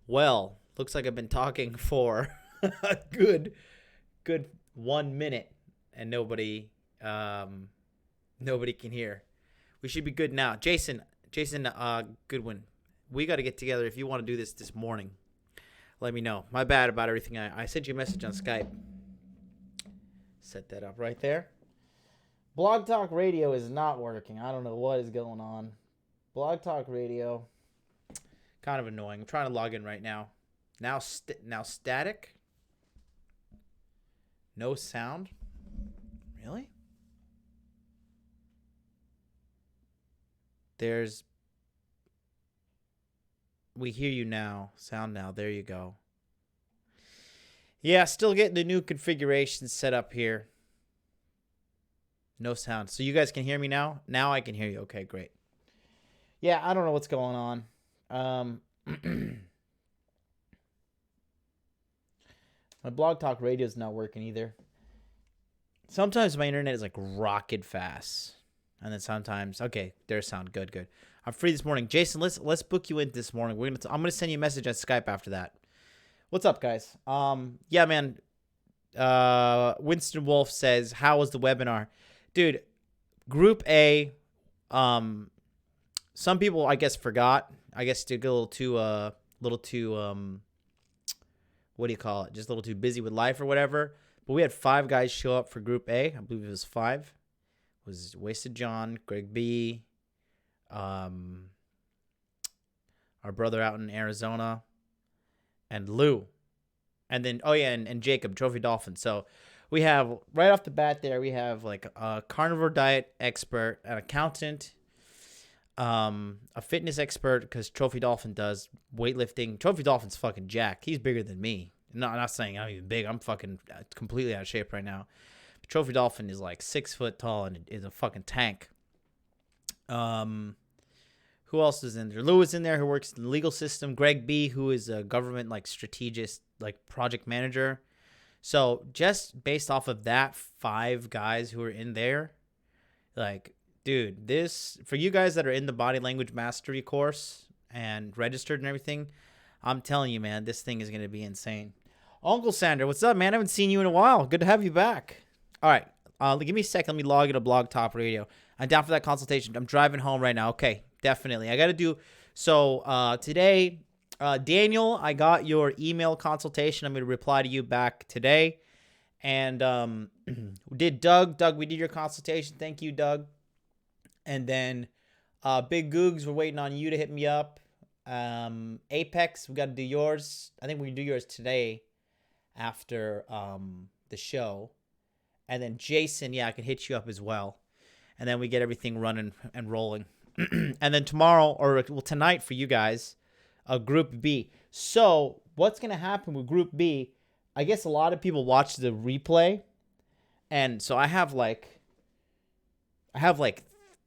Well, looks like I've been talking for a good 1 minute and nobody can hear. We should be good now. Jason, Goodwin, we got to get together if you want to do this morning. Let me know. My bad about everything. I sent you a message on Skype. Set that up right there. Blog Talk Radio is not working. I don't know what is going on. Blog Talk Radio, kind of annoying. I'm trying to log in right now. Now static. No sound. Really? We hear you now. Sound now. There you go. Yeah, still getting the new configuration set up here. No sound. So you guys can hear me now? Now I can hear you. Okay, great. Yeah, I don't know what's going on. My Blog Talk Radio is not working either. Sometimes my internet is like rocket fast. And then sometimes, okay, there's sound. Good. I'm free this morning. Jason, let's book you in this morning. I'm gonna send you a message on Skype after that. What's up, guys? Yeah, man. Winston Wolf says, "How was the webinar, dude? Group A. Some people, I guess, forgot. I guess to get a little too what do you call it? Just a little too busy with life or whatever. But we had 5 guys show up for Group A. I believe it was 5. It was Wasted John, Greg B, our brother out in Arizona, and Lou. And then, and Jacob, Trophy Dolphin. So we have, right off the bat there, we have like a carnivore diet expert, an accountant, a fitness expert, because Trophy Dolphin does weightlifting. Trophy Dolphin's fucking jacked. He's bigger than me. No, I'm not saying I'm even big. I'm fucking completely out of shape right now. But Trophy Dolphin is like 6 foot tall and is a fucking tank. Who else is in there? Lou is in there, who works in the legal system. Greg B, who is a government like strategist, like project manager. So just based off of that 5 guys who are in there, like, dude, this, for you guys that are in the body language mastery course and registered and everything, I'm telling you, man, this thing is going to be insane. Uncle Sander, what's up, man? I haven't seen you in a while. Good to have you back. All right. Give me a second. Let me log into Blog Talk Radio. I'm down for that consultation. I'm driving home right now. Okay, definitely. I got to do, so today, Daniel, I got your email consultation. I'm going to reply to you back today. And did Doug, we did your consultation. Thank you, Doug. And then Big Googs, we're waiting on you to hit me up. Apex, we got to do yours. I think we can do yours today after the show. And then Jason, yeah, I can hit you up as well. And then we get everything running and rolling. And then tomorrow, or well, tonight for you guys, Group B. So what's going to happen with Group B, I guess a lot of people watch the replay. And so I have like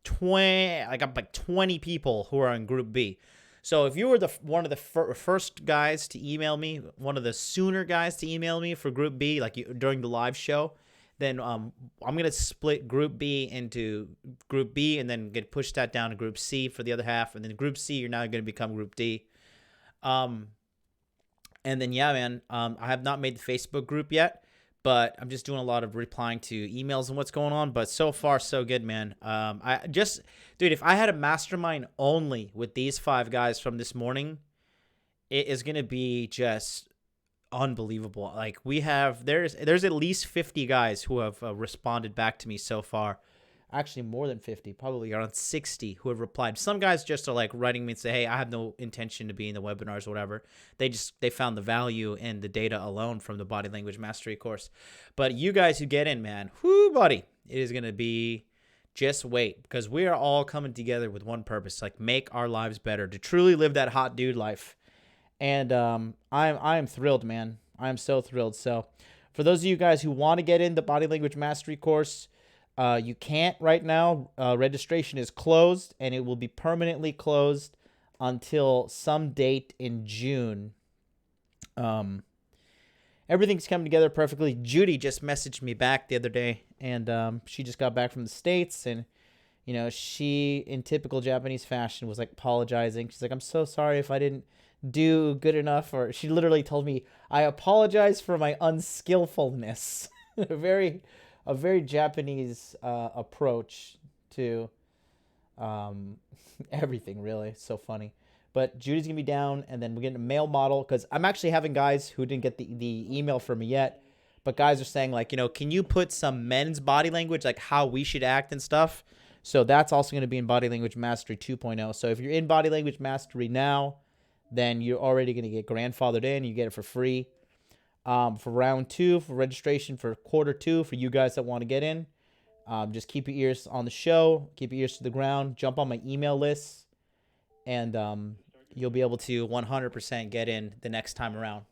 20 people who are in Group B. So if you were one of the first guys to email me, one of the sooner guys to email me for Group B, like during the live show, then I'm going to split Group B into Group B and then get pushed that down to Group C for the other half. And then Group C, you're now going to become Group D. And then, yeah, man, I have not made the Facebook group yet, but I'm just doing a lot of replying to emails and what's going on. But so far, so good, man. Dude, if I had a mastermind only with these 5 guys from this morning, it is going to be just unbelievable. Like there's at least 50 guys who have responded back to me so far. Actually, more than 50, probably around 60 who have replied. Some guys just are like writing me and say, hey, I have no intention to be in the webinars or whatever. They found the value in the data alone from the body language mastery course. But you guys who get in, man, whoo, buddy, it is going to be, just wait, because we are all coming together with one purpose, like make our lives better, to truly live that hot dude life. And I'm thrilled, man. I'm so thrilled. So for those of you guys who want to get in the body language mastery course, you can't right now. Registration is closed, and it will be permanently closed until some date in June. Everything's coming together perfectly. Judy just messaged me back the other day, and she just got back from the States, and she, in typical Japanese fashion, was like apologizing. She's like, I'm so sorry if I didn't do good enough, or she literally told me, I apologize for my unskillfulness. A very Japanese approach to um, everything, really. So funny. But Judy's going to be down, and then we're getting a male model, because I'm actually having guys who didn't get the email from me yet, but guys are saying, like, can you put some men's body language, like how we should act and stuff? So that's also going to be in Body Language Mastery 2.0. So if you're in Body Language Mastery now, then you're already going to get grandfathered in. You get it for free. For round 2, for registration for quarter 2, for you guys that want to get in, just keep your ears on the show, keep your ears to the ground, jump on my email list, and you'll be able to 100% get in the next time around.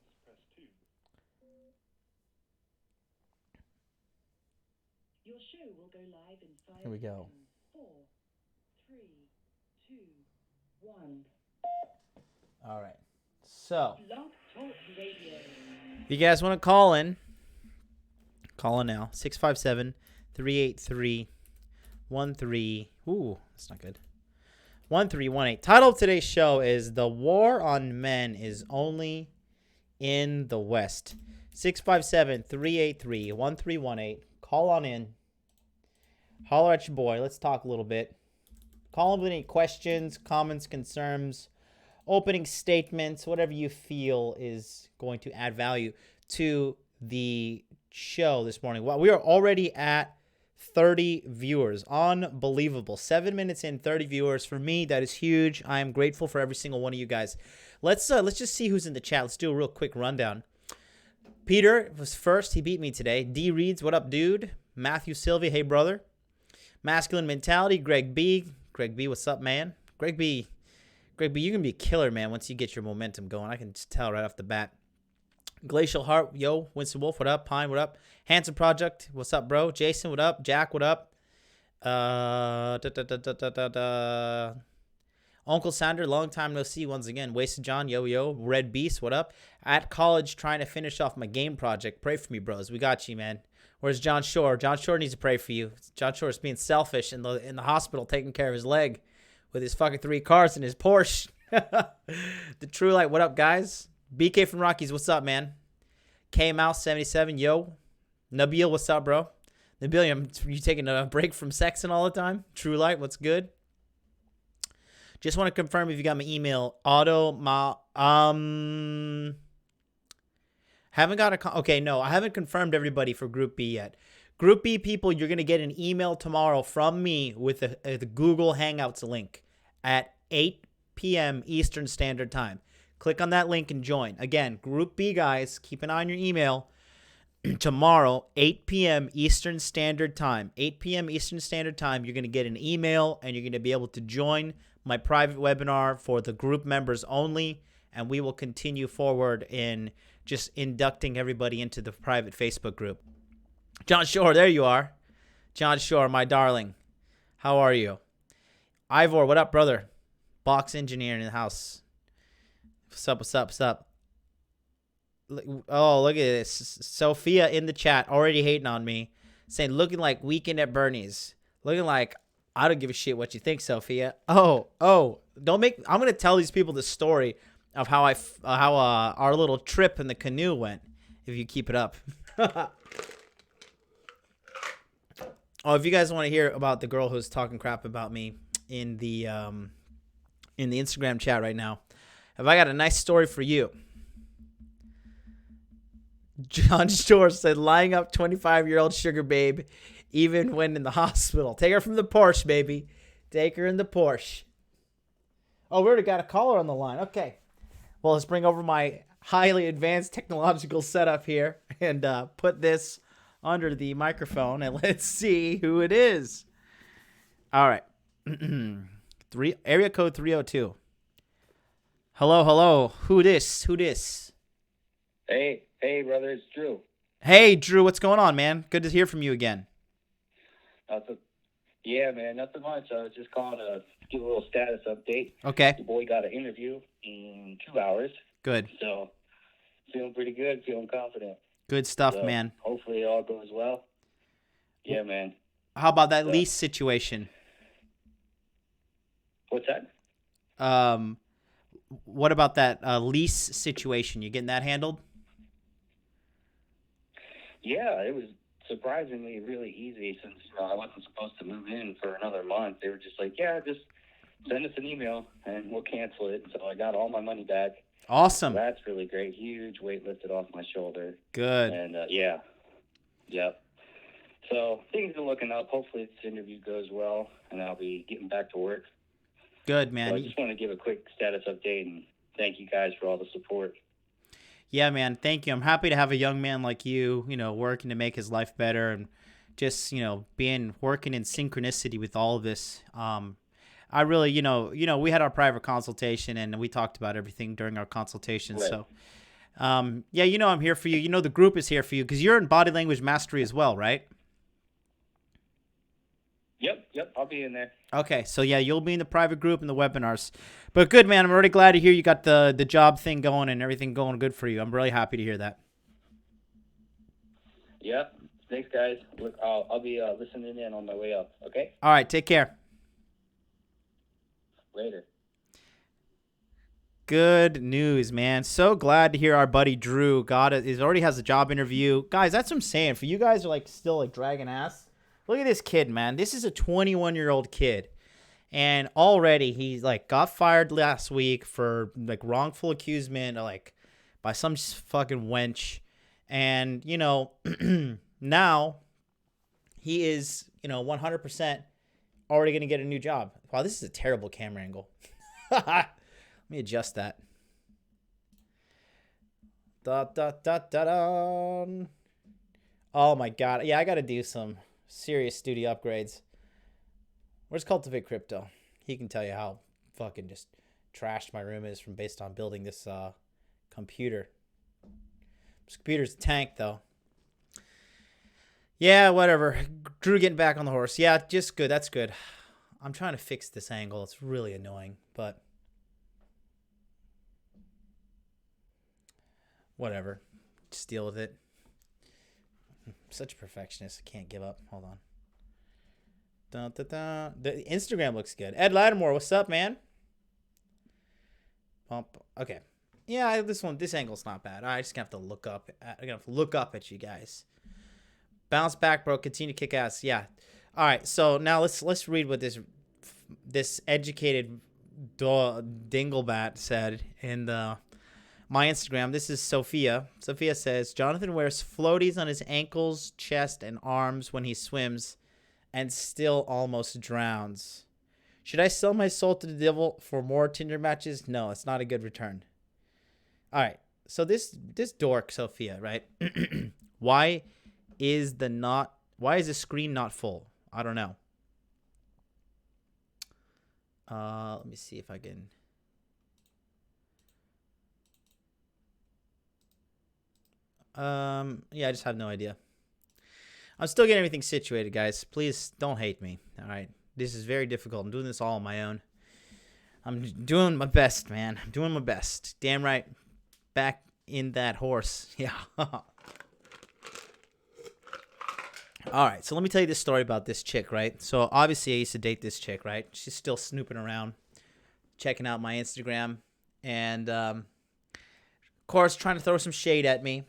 Your show will go live in 5 Here we go. 4, 3, 2, 1. All right. So, Blog Talk Radio. if you guys want to call in now. 657-383-13. Ooh, that's not good. 1318. Title of today's show is The War on Men is Only in the West. 657-383-1318. Call on in. Holler at your boy. Let's talk a little bit. Call in with any questions, comments, concerns, opening statements, whatever you feel is going to add value to the show this morning. Well, we are already at 30 viewers. Unbelievable. 7 minutes in, 30 viewers. For me, that is huge. I am grateful for every single one of you guys. Let's just see who's in the chat. Let's do a real quick rundown. Peter was first. He beat me today. D Reeds, what up, dude? Matthew Sylvia, hey, brother. Masculine Mentality, Greg B. Greg B, what's up, man? Greg B, you can be a killer, man, once you get your momentum going. I can just tell right off the bat. Glacial Heart, yo. Winston Wolf, what up? Pine, what up? Handsome Project, what's up, bro? Jason, what up? Jack, what up? Uncle Sander, long time no see once again. Wasted John, yo. Red Beast, what up? At college, trying to finish off my game project. Pray for me, bros. We got you, man. Where's John Shore? John Shore needs to pray for you. John Shore is being selfish in the hospital, taking care of his leg with his fucking 3 cars and his Porsche. The True Light, what up, guys? BK from Rockies, what's up, man? K Mouse 77, yo. Nabil, what's up, bro? Nabil, you taking a break from sexing all the time? True Light, what's good? Just want to confirm if you got my email. Haven't got okay, no, I haven't confirmed everybody for Group B yet. Group B people, you're going to get an email tomorrow from me with the Google Hangouts link at 8 p.m. Eastern Standard Time. Click on that link and join. Again, Group B guys, keep an eye on your email. Tomorrow, 8 p.m. Eastern Standard Time. 8 p.m. Eastern Standard Time, you're going to get an email and you're going to be able to join my private webinar for the group members only. And we will continue forward in just inducting everybody into the private Facebook group. John Shore, there you are. John Shore, my darling. How are you? Ivor, what up, brother? Box engineer in the house. What's up? Oh, look at this. Sophia in the chat already hating on me, saying looking like Weekend at Bernie's. Looking like I don't give a shit what you think, Sophia. Oh, I'm going to tell these people the story of how our little trip in the canoe went if you keep it up. Oh, if you guys want to hear about the girl who's talking crap about me in the Instagram chat right now, have I got a nice story for you. John Shore said, lying up 25-year-old sugar babe, even when in the hospital. Take her from the Porsche, baby. Take her in the Porsche. Oh, we already got a caller on the line. Okay. Well, let's bring over my highly advanced technological setup here and put this under the microphone, and let's see who it is. All right. Area code 302. Hello. Who this? Hey, brother, it's Drew. Hey, Drew, what's going on, man? Good to hear from you again. Yeah, man, nothing much. I was just calling to give a little status update. Okay. The boy got an interview in 2 hours. Good. So, feeling pretty good, feeling confident. Good stuff, So, man. hopefully it all goes well. Yeah, man. How about that lease situation? What's that? what about that lease situation? You getting that handled? Yeah, it was surprisingly really easy since I wasn't supposed to move in for another month. They were just like, yeah, just send us an email and we'll cancel it. So I got all my money back. So Awesome. that's really great. Huge weight lifted off my shoulder. Good. And yeah, yep. So things are looking up. Hopefully this interview goes well and I'll be getting back to work. Good, So man. I just want to give a quick status update and thank you guys for all the support. Yeah, man. Thank you. I'm happy to have a young man like you, working to make his life better and just, working in synchronicity with all of this. I really, we had our private consultation and we talked about everything during our consultation. Right. So, yeah, I'm here for you. The group is here for you because you're in body language mastery as well, right? Yep, I'll be in there. Okay, so yeah, you'll be in the private group and the webinars. But good, man. I'm already glad to hear you got the job thing going and everything going good for you. I'm really happy to hear that. Yep. Thanks, guys. Look, I'll be listening in on my way up. Okay. All right, take care. Later. Good news, man. So glad to hear our buddy Drew got it. He already has a job interview. Guys, that's what I'm saying. For you guys are still dragging ass. Look at this kid, man. This is a 21-year-old kid. And already he's got fired last week for wrongful accusation by some fucking wench. And, now he is, 100% already going to get a new job. Wow, this is a terrible camera angle. Let me adjust that. Oh my God. Yeah, I got to do some serious studio upgrades. Where's Cultivate Crypto? He can tell you how fucking just trashed my room is based on building this computer. This computer's a tank, though. Yeah, whatever. Drew getting back on the horse. Yeah, just good. That's good. I'm trying to fix this angle. It's really annoying, but whatever. Just deal with it. I'm such a perfectionist. I can't give up. Hold on. Dun, dun, dun. The Instagram looks good. Ed Lattimore, what's up, man? Okay. Yeah, this angle's not bad. I just gonna have to look up. I'm gonna have to look up at you guys. Bounce back, bro. Continue to kick ass. Yeah. All right. So now let's read what this educated dinglebat said in my Instagram. This is Sophia. Sophia says Jonathan wears floaties on his ankles, chest, and arms when he swims, and still almost drowns. Should I sell my soul to the devil for more Tinder matches? No, it's not a good return. All right. So this dork, Sophia, right? Why is the screen not full? I don't know. Let me see if I can. Yeah, I just have no idea. I'm still getting everything situated, guys. Please don't hate me. All right. This is very difficult. I'm doing this all on my own. I'm doing my best, man. I'm doing my best. Damn right. Back in that horse. Yeah. All right. So let me tell you this story about this chick, right? So obviously I used to date this chick, right? She's still snooping around, checking out my Instagram, and of course trying to throw some shade at me.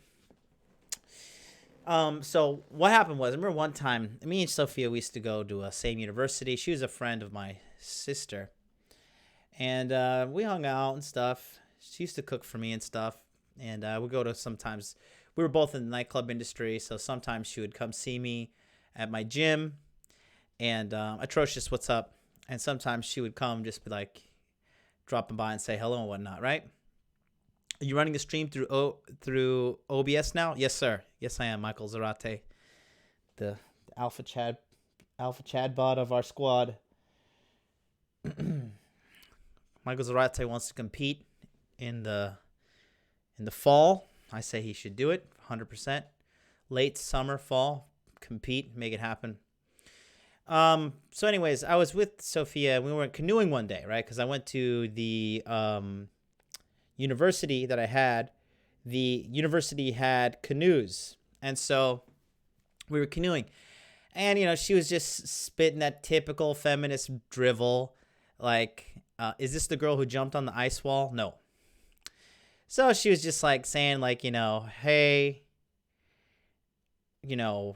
So what happened was, I remember one time, me and Sophia, we used to go to a same university. She was a friend of my sister, and we hung out and stuff. She used to cook for me and stuff, and we go to sometimes. We were both in the nightclub industry, so sometimes she would come see me at my gym, and atrocious, what's up? And sometimes she would come, just be dropping by and say hello and whatnot, right? Are you running the stream through OBS now? Yes, sir. Yes, I am. Michael Zarate, the alpha Chad bot of our squad. Michael Zarate wants to compete in the fall. I say he should do it 100%. Late summer, fall, compete, make it happen. So anyways, I was with Sophia. We were canoeing one day, right? Because I went to the university that I had. The university had canoes, and so we were canoeing. And she was just spitting that typical feminist drivel, is this the girl who jumped on the ice wall? No. So she was just like saying like, hey, you know,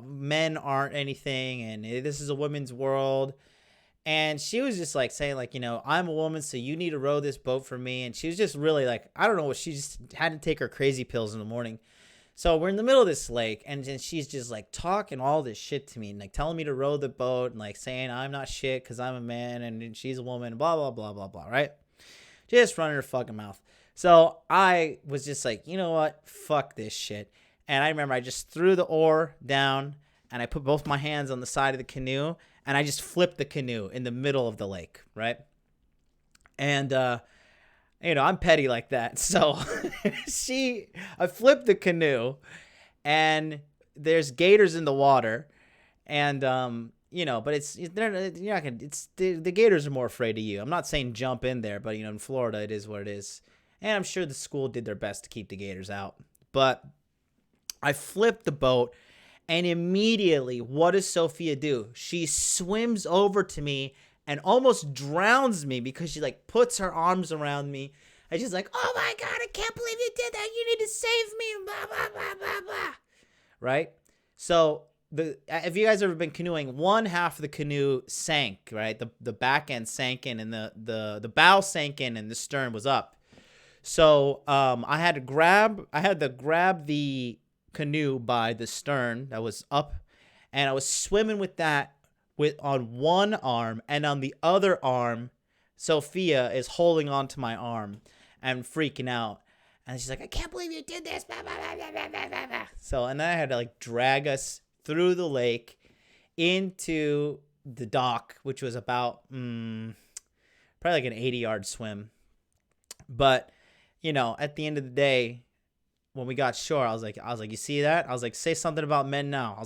men aren't anything, and this is a women's world. And she was just like saying like, I'm a woman, so you need to row this boat for me. And she was just really like, I don't know what, she just had to take her crazy pills in the morning. So we're in the middle of this lake, and then she's just like talking all this shit to me and like telling me to row the boat and like saying I'm not shit because I'm a man and she's a woman, blah, blah, blah, blah, blah, right? Just running her fucking mouth. So I was just like, you know what? Fuck this shit. And I remember I just threw the oar down and I put both my hands on the side of the canoe and I just flipped the canoe in the middle of the lake, right? And, I'm petty like that. So I flipped the canoe and there's gators in the water. And, but you're not gonna, the gators are more afraid of you. I'm not saying jump in there, but, in Florida, it is what it is. And I'm sure the school did their best to keep the gators out. But I flipped the boat, and immediately, what does Sophia do? She swims over to me and almost drowns me because she like puts her arms around me. And she's like, oh my God, I can't believe you did that. You need to save me. Blah, blah, blah, blah, blah. Right? So if you guys ever been canoeing, one half of the canoe sank, right? The back end sank in and the bow sank in and the stern was up. So I had to grab the canoe by the stern that was up, and I was swimming with that on one arm, and on the other arm, Sophia is holding onto my arm and freaking out. And she's like, I can't believe you did this. Blah, blah, blah, blah, blah, blah, blah. So, and then I had to like drag us through the lake into the dock, which was about probably like an 80-yard swim. But, at the end of the day, when we got shore, I was like, you see that? I was like, say something about men now.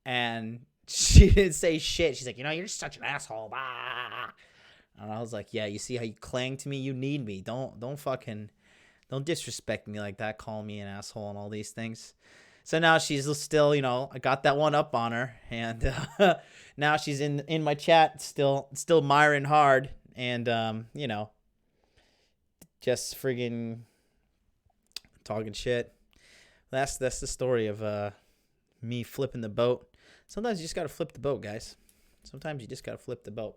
And she didn't say shit. She's like, you're just such an asshole. Bah. And I was like, yeah, you see how you clang to me? You need me. Don't disrespect me like that. Call me an asshole and all these things. So now she's still, I got that one up on her. And now she's in my chat, still miring hard. And, just friggin' talking shit. That's the story of me flipping the boat. Sometimes you just gotta flip the boat, guys. Sometimes you just gotta flip the boat.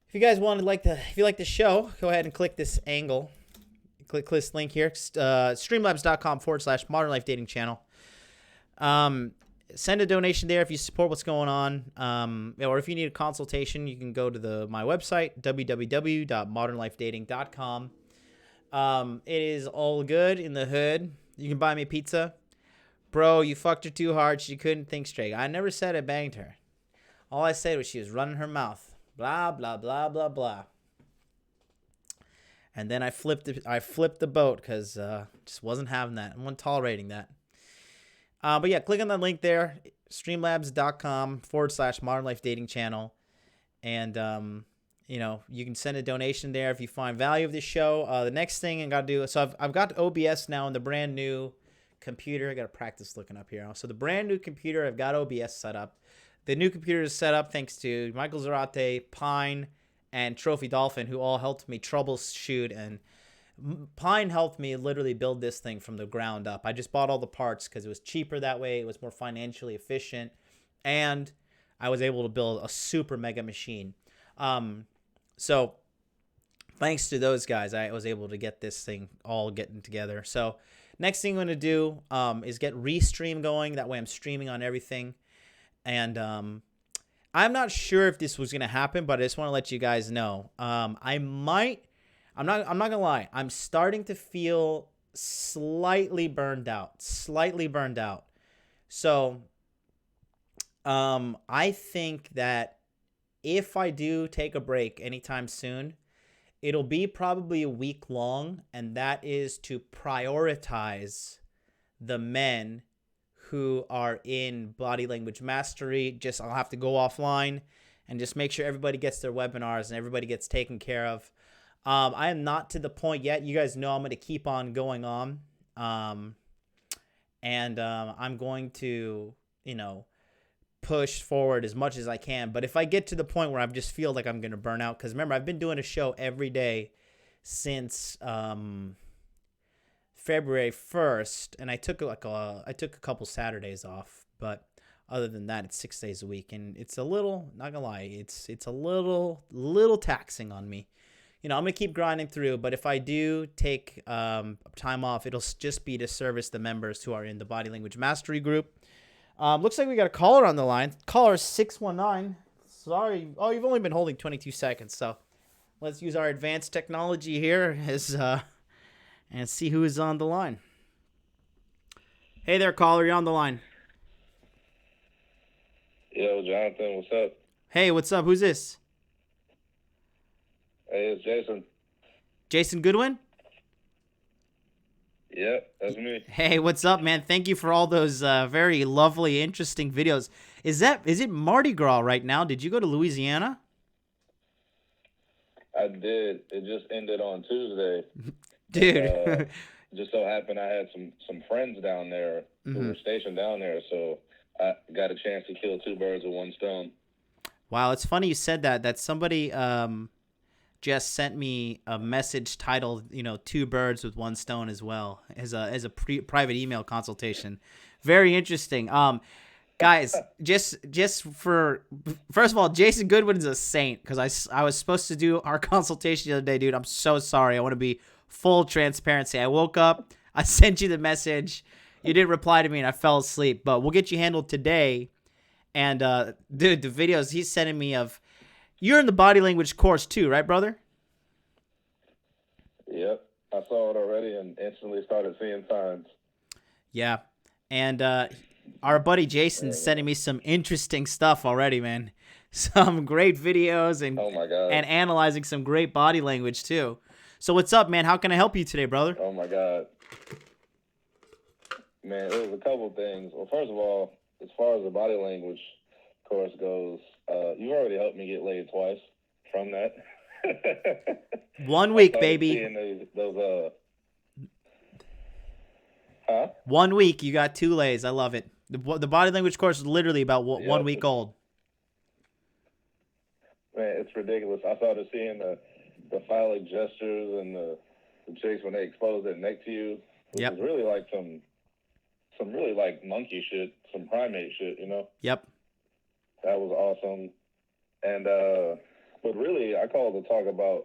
If you guys if you like the show, go ahead and click this angle. Click this link here, streamlabs.com/Modern Life Dating Channel. Send a donation there if you support what's going on. Or if you need a consultation, you can go to my website, www.modernlifedating.com. It is all good in the hood. You can buy me pizza. Bro, you fucked her too hard. She couldn't think straight. I never said I banged her. All I said was she was running her mouth. Blah, blah, blah, blah, blah. And then I flipped the boat because just wasn't having that. I wasn't tolerating that. But yeah, click on that link there, streamlabs.com/Modern Life Dating Channel. And, you can send a donation there if you find value of this show. The next thing I got to do, so I've got OBS now on the brand new computer. I got to practice looking up here. So the brand new computer, I've got OBS set up. The new computer is set up thanks to Michael Zarate, Pine, and Trophy Dolphin, who all helped me troubleshoot. And Pine helped me literally build this thing from the ground up. I just bought all the parts because it was cheaper that way. It was more financially efficient. And I was able to build a super mega machine. So thanks to those guys, I was able to get this thing all getting together. So next thing I'm going to do is get Restream going. That way I'm streaming on everything. And I'm not sure if this was going to happen, but I just want to let you guys know. I'm not going to lie. I'm starting to feel slightly burned out. So I think that if I do take a break anytime soon, it'll be probably a week long, and that is to prioritize the men who are in body language mastery. I'll have to go offline and just make sure everybody gets their webinars and everybody gets taken care of. I am not to the point yet. You guys know I'm going to keep on going on. I'm going to, push forward as much as I can. But if I get to the point where I just feel like I'm gonna burn out, because remember, I've been doing a show every day since February 1st, and I took a couple Saturdays off, but other than that, it's 6 days a week, and it's a little, not gonna lie, it's a little taxing on me. I'm gonna keep grinding through, but if I do take time off, it'll just be to service the members who are in the Body Language Mastery group. Looks like we got a caller on the line. Caller 619. Sorry. Oh, you've only been holding 22 seconds, so let's use our advanced technology here and see who is on the line. Hey there, caller. You're on the line. Yo, Jonathan, what's up? Hey, what's up? Who's this? Hey, it's Jason. Jason Goodwin? Yep, that's me. Hey, what's up, man? Thank you for all those very lovely, interesting videos. Is it Mardi Gras right now? Did you go to Louisiana? I did. It just ended on Tuesday. Dude. Just so happened I had some friends down there who were stationed down there, so I got a chance to kill two birds with one stone. Wow, it's funny you said that. That somebody just sent me a message titled, two birds with one stone as well, as a private email consultation. Very interesting. Guys, just for, first of all, Jason Goodwin is a saint, because I was supposed to do our consultation the other day, dude. I'm so sorry. I want to be full transparency. I woke up, I sent you the message, you didn't reply to me, and I fell asleep. But we'll get you handled today. And dude, the videos he's sending me of, you're in the body language course too, right, brother? Yep, I saw it already and instantly started seeing signs. Yeah, and our buddy Jason's sending me some interesting stuff already, man. Some great videos and oh my God, and analyzing some great body language too. So what's up, man? How can I help you today, brother? Oh my God, man, it was a couple things. Well, first of all, as far as the body language course goes, you already helped me get laid twice from that. 1 week, baby. Those 1 week, you got 2 lays. I love it. The body language course is literally about 1 week old. Man, it's ridiculous. I started seeing the phallic gestures and the chicks when they expose their neck to you. Which is really like some really like monkey shit, some primate shit, Yep. That was awesome. And but really, I called to talk about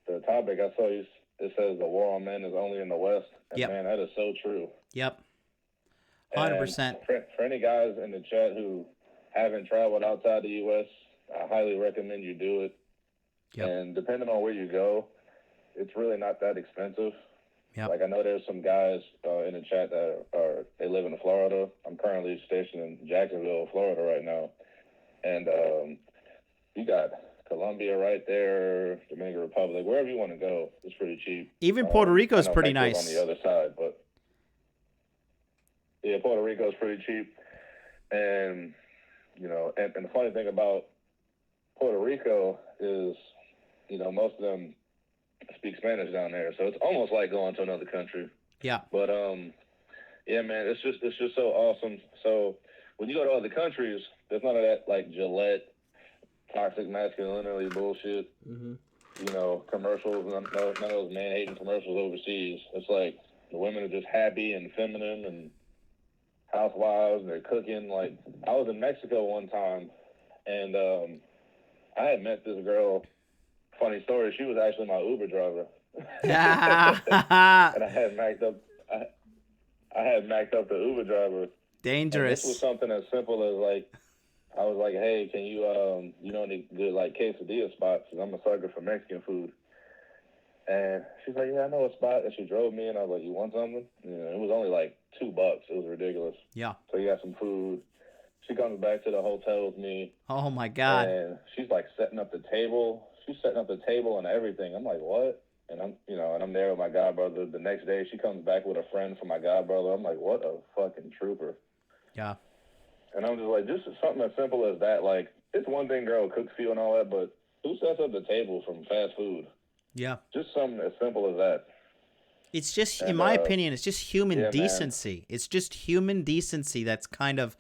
the topic. I saw you. It says the war on men is only in the West. And man, that is so true. Yep. 100%. For any guys in the chat who haven't traveled outside the U.S., I highly recommend you do it. Yep. And depending on where you go, it's really not that expensive. Yep. Like I know there's some guys in the chat that they live in Florida. I'm currently stationed in Jacksonville, Florida right now. And you got Colombia right there, Dominican Republic, wherever you want to go, it's pretty cheap. Even Puerto Rico is pretty nice. On the other side, but yeah, Puerto Rico is pretty cheap. And, and the funny thing about Puerto Rico is, most of them speak Spanish down there, so it's almost like going to another country. Yeah. But yeah, man, it's just so awesome. So when you go to other countries, there's none of that like Gillette, toxic masculinity bullshit. Mm-hmm. Commercials, none of those man-hating commercials overseas. It's like the women are just happy and feminine and housewives, and they're cooking. Like I was in Mexico one time, and I had met this girl. Funny story, she was actually my Uber driver. And I had macked up the Uber driver. Dangerous. And this was something as simple as like, I was like, hey, can you know any good like quesadilla spots? Because I'm a sucker for Mexican food. And she's like, yeah, I know a spot. And she drove me, and I was like, you want something? It was only like $2. It was ridiculous. Yeah. So you got some food. She comes back to the hotel with me. Oh my God. And she's like setting up the table. She's setting up the table and everything. I'm like, what? And I'm there with my godbrother. The next day, she comes back with a friend from my godbrother. I'm like, what a fucking trooper. Yeah. And I'm just like, just something as simple as that. Like, it's one thing girl cooks for you and all that, but who sets up the table from fast food? Yeah. Just something as simple as that. It's just, in my opinion, it's just human decency. Man. It's just human decency that's kind of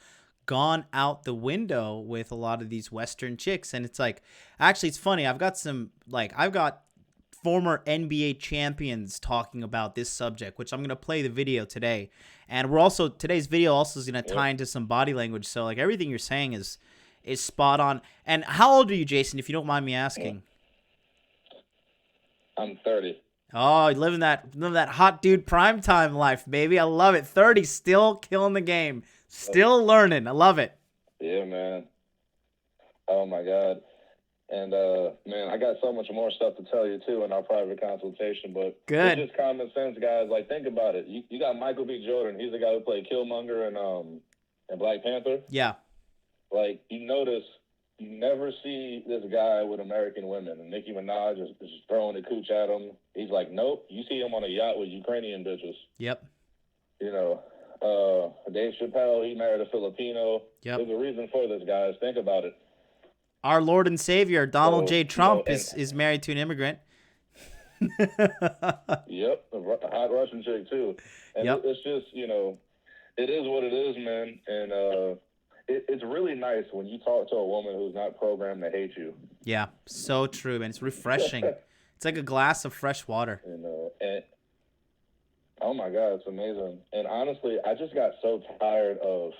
gone out the window with a lot of these Western chicks. And it's like, actually, it's funny. I've got former NBA champions talking about this subject, which I'm going to play the video today. And today's video also is going to tie into some body language. So like everything you're saying is spot on. And how old are you, Jason, if you don't mind me asking? I'm 30. Oh, you living that hot dude primetime life, baby. I love it. 30, still killing the game. Still learning. I love it. Yeah, man. Oh my God. And man, I got so much more stuff to tell you too in our private consultation, but Good. It's just common sense, guys. Like, think about it. You got Michael B. Jordan. He's the guy who played Killmonger in Black Panther. Yeah. Like, you notice you never see this guy with American women. And Nicki Minaj is just throwing the cooch at him. He's like, nope. You see him on a yacht with Ukrainian bitches. Yep. You know, Dave Chappelle, he married a Filipino. Yep. There's a reason for this, guys. Think about it. Our Lord and Savior, Donald J. Trump, is married to an immigrant. Yep, a hot Russian chick, too. And it's just, you know, it is what it is, man. And it's really nice when you talk to a woman who's not programmed to hate you. Yeah, so true, man. It's refreshing. It's like a glass of fresh water. And oh, my God, it's amazing. And honestly, I just got so tired of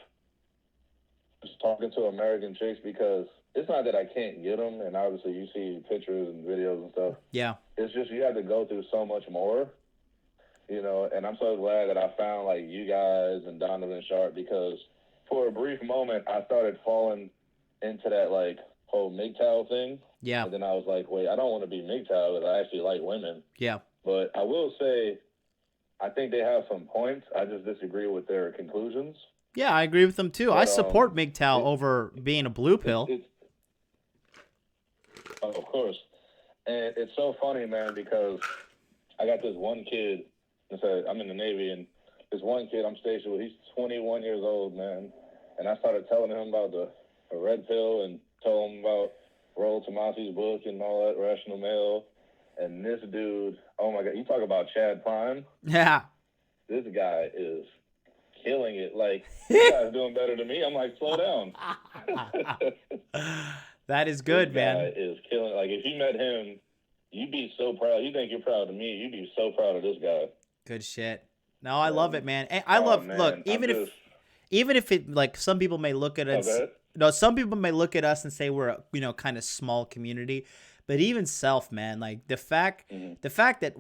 just talking to American chicks because it's not that I can't get them, and obviously you see pictures and videos and stuff. Yeah. It's just you have to go through so much more, you know, and I'm so glad that I found, like, you guys and Donovan Sharp because for a brief moment I started falling into that, like, whole MGTOW thing. Yeah. And then I was like, wait, I don't want to be MGTOW because I actually like women. Yeah. But I will say I think they have some points. I just disagree with their conclusions. Yeah, I agree with them, too. But, I support MGTOW over being a blue pill. Oh, of course. And it's so funny, man, because I got this one kid. I'm in the Navy, and this one kid I'm stationed with, he's 21 years old, man. And I started telling him about the red pill and told him about Roll Tomasi's book and all that, Rational Male. And this dude, oh, my God, you talk about Chad Prime? Yeah. This guy is killing it. Like, this guy's doing better than me. I'm like, slow down. That is good, man. This guy is killing. Like, if you met him, you'd be so proud. You think you're proud of me. You'd be so proud of this guy. Good shit. No, I love it, man. I love, man, look, even if it, like, some people may look at us, some people may look at us and say we're a, you know, kind of small community, but even man, like the fact that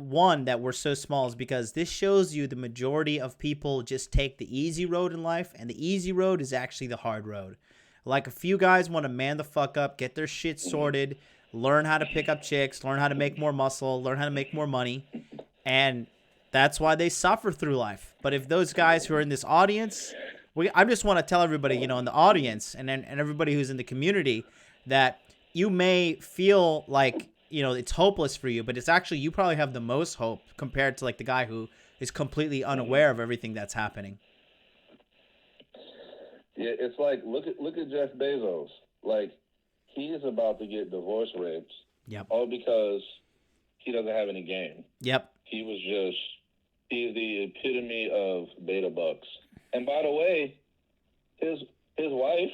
that we're so small is because this shows you the majority of people just take the easy road in life, and the easy road is actually the hard road. Like, a few guys want to man the fuck up, get their shit sorted, learn how to pick up chicks, learn how to make more muscle, learn how to make more money, and that's why they suffer through life. But if those guys who are in this audience, I just want to tell everybody, you know, in the audience and everybody who's in the community that you may feel like, you know, it's hopeless for you, but it's actually, you probably have the most hope compared to, like, the guy who is completely unaware of everything that's happening. Yeah, it's like, look at Jeff Bezos. Like, he is about to get divorce raped. Yep. All because he doesn't have any game. Yep. He is the epitome of beta bucks. And by the way, his wife,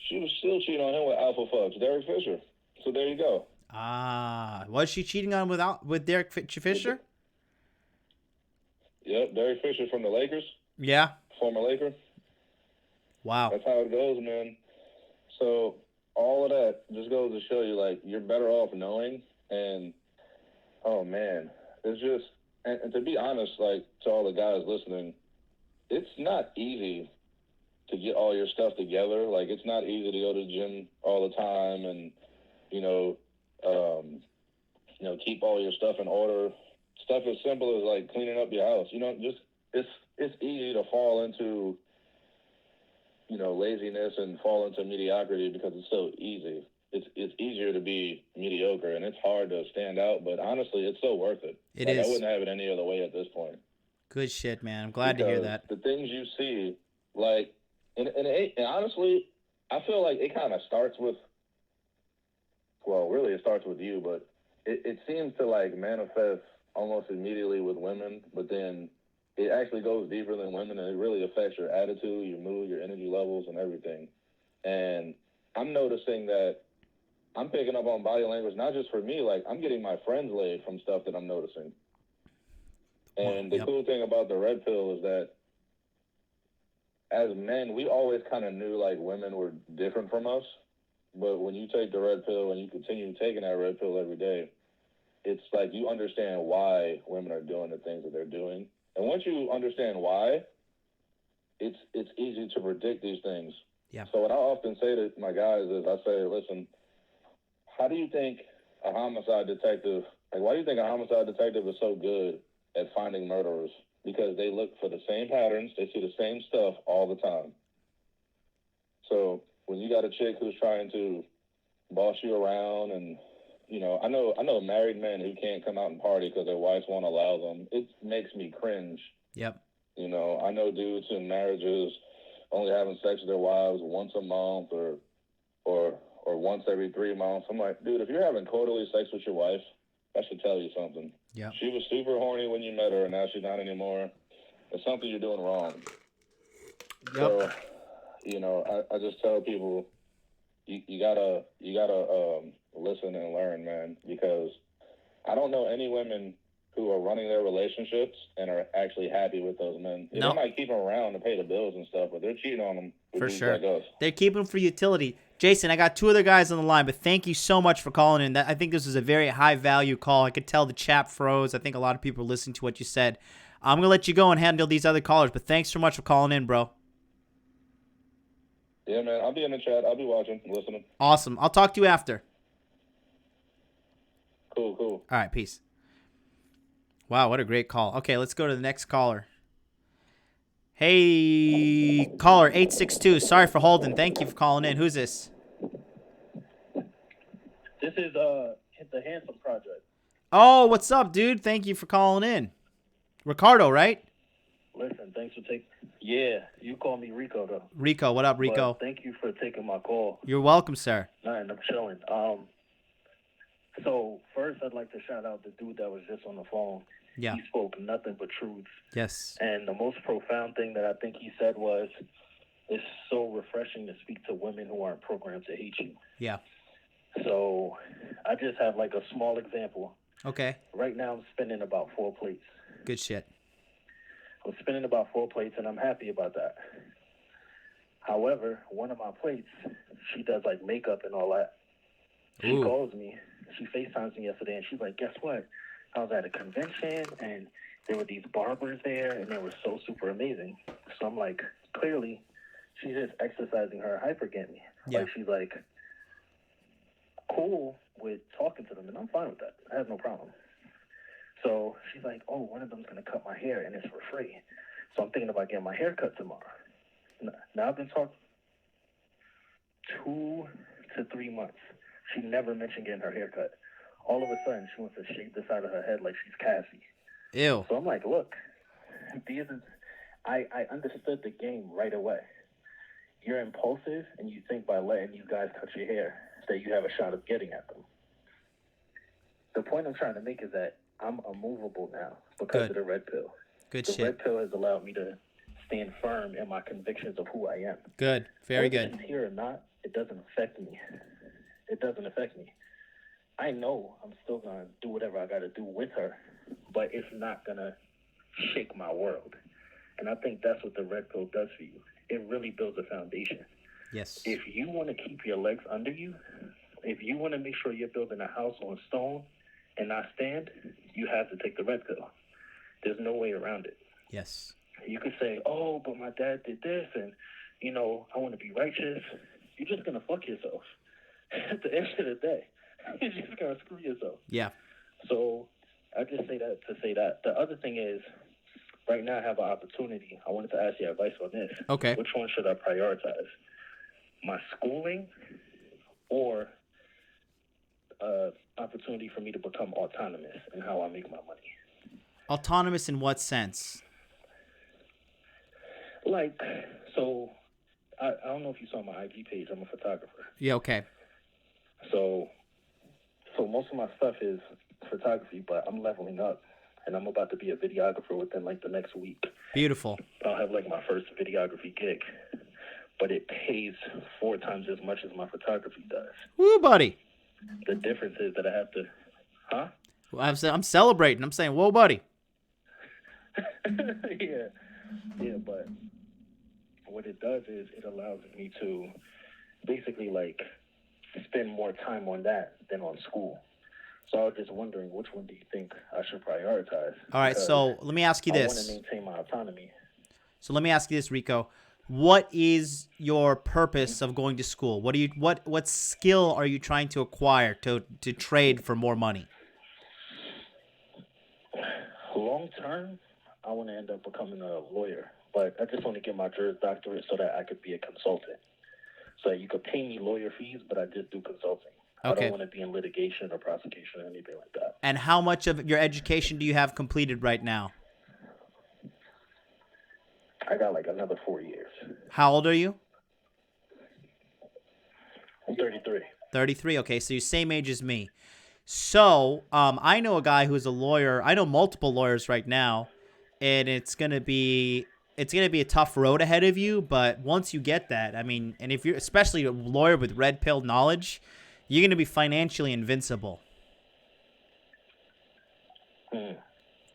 she was still cheating on him with alpha fucks, Derek Fisher. So there you go. Was she cheating on with Derek Fisher? Yep, Derek Fisher from the Lakers. Yeah. Former Laker. Wow. That's how it goes, man. So all of that just goes to show you, like, you're better off knowing. And, oh, man, it's just, and to be honest, like, to all the guys listening, it's not easy to get all your stuff together. Like, it's not easy to go to the gym all the time and, keep all your stuff in order. Stuff as simple as, like, cleaning up your house. Just it's easy to fall into, laziness and fall into mediocrity because it's so easy. It's easier to be mediocre, and it's hard to stand out, but honestly, it's so worth it. It is. I wouldn't have it any other way at this point. Good shit, man. I'm glad to hear that. The things you see, like, and honestly, I feel like it kind of starts with, well, really it starts with you, but it seems to, like, manifest almost immediately with women, but then it actually goes deeper than women, and it really affects your attitude, your mood, your energy levels, and everything. And I'm noticing that I'm picking up on body language, not just for me. Like, I'm getting my friends laid from stuff that I'm noticing. And the cool thing about the red pill is that as men, we always kind of knew, like, women were different from us. But when you take the red pill and you continue taking that red pill every day, it's like you understand why women are doing the things that they're doing. And once you understand why, it's easy to predict these things. Yeah. So what I often say to my guys is, I say, listen, how do you think a homicide detective, like, why do you think a homicide detective is so good at finding murderers? Because they look for the same patterns, they see the same stuff all the time. So when you got a chick who's trying to boss you around, and, you know, I know married men who can't come out and party because their wives won't allow them. It makes me cringe. Yep. You know, I know dudes in marriages only having sex with their wives once a month or once every 3 months. I'm like, dude, if you're having quarterly sex with your wife, that should tell you something. Yeah. She was super horny when you met her, and now she's not anymore. There's something you're doing wrong. Yep. So, you know, I just tell people, you gotta listen and learn, man, because I don't know any women who are running their relationships and are actually happy with those men. No. They might keep them around to pay the bills and stuff, but they're cheating on them with For dudes sure. like us. They're keeping them for utility. Jason, I got 2 other guys on the line, but thank you so much for calling in. I think this is a very high-value call. I could tell the chat froze. I think a lot of people are listening to what you said. I'm going to let you go and handle these other callers, but thanks so much for calling in, bro. Yeah, man, I'll be in the chat. I'll be watching, listening. Awesome. I'll talk to you after. Cool. All right, peace. Wow, what a great call. Okay, let's go to the next caller. Hey, caller 862. Sorry for holding. Thank you for calling in. Who's this? This is the Handsome Project. Oh, what's up, dude? Thank you for calling in. Ricardo, right? Listen, thanks for taking. Yeah, you call me Rico though. Rico, what up, Rico? But thank you for taking my call. You're welcome, sir. And I'm chilling. So first, I'd like to shout out the dude that was just on the phone. Yeah. He spoke nothing but truth. Yes. And the most profound thing that I think he said was, "It's so refreshing to speak to women who aren't programmed to hate you." Yeah. So I just have like a small example. Okay. Right now, I'm spinning about 4 plates. Good shit. I'm spinning about 4 plates, and I'm happy about that. However, one of my plates, she does like makeup and all that. She Ooh. calls me. She FaceTimes me yesterday, and she's like, "Guess what? I was at a convention, and there were these barbers there, and they were so super amazing." So I'm like, clearly, she's just exercising her hypergamy. Yeah. Like, she's like cool with talking to them, and I'm fine with that. I have no problem. So she's like, "Oh, one of them's gonna cut my hair, and it's for free." So I'm thinking about getting my hair cut tomorrow. Now I've been talking 2 to 3 months. She never mentioned getting her hair cut. All of a sudden, she wants to shave the side of her head like she's Cassie. Ew. So I'm like, look, I understood the game right away. You're impulsive, and you think by letting these guys cut your hair that you have a shot of getting at them. The point I'm trying to make is that I'm immovable now because of the red pill. Good The shit. red pill has allowed me to stand firm in my convictions of who I am. Good. Very Whether good. she's here or not, it doesn't affect me. It doesn't affect me. I know I'm still going to do whatever I got to do with her, but it's not going to shake my world. And I think that's what the red pill does for you. It really builds a foundation. Yes. If you want to keep your legs under you, if you want to make sure you're building a house on stone and not stand, you have to take the red pill. There's no way around it. Yes. You could say, "Oh, but my dad did this, and, you know, I want to be righteous." You're just going to fuck yourself. At the end of the day, you're just going to screw yourself. Yeah. So I just say that to say that. The other thing is, right now I have an opportunity. I wanted to ask your advice on this. Okay. Which one should I prioritize? My schooling or opportunity for me to become autonomous in how I make my money? Autonomous in what sense? Like, so I don't know if you saw my IG page. I'm a photographer. Yeah, okay. So most of my stuff is photography, but I'm leveling up. and I'm about to be a videographer within like the next week. Beautiful. I'll have like my first videography gig, but it pays 4 times as much as my photography does. Woo, buddy. The difference is that I have to, huh? I'm celebrating. I'm saying, whoa, buddy. yeah, but what it does is it allows me to basically like spend more time on that than on school. So I was just wondering, which one do you think I should prioritize? All right, Because so let me ask you I want this. to maintain my autonomy. So let me ask you this, Rico. What is your purpose of going to school? What skill are you trying to acquire to trade for more money? Long term, I want to end up becoming a lawyer, but I just want to get my Juris Doctorate so that I could be a consultant. So you could pay me lawyer fees, but I just do consulting. Okay. I don't want to be in litigation or prosecution or anything like that. And how much of your education do you have completed right now? I got like another 4 years. How old are you? I'm 33. 33. Okay, so you're same age as me. So I know a guy who's a lawyer. I know multiple lawyers right now, and it's gonna be a tough road ahead of you. But once you get that, I mean, and if you're especially a lawyer with red pill knowledge, you're gonna be financially invincible.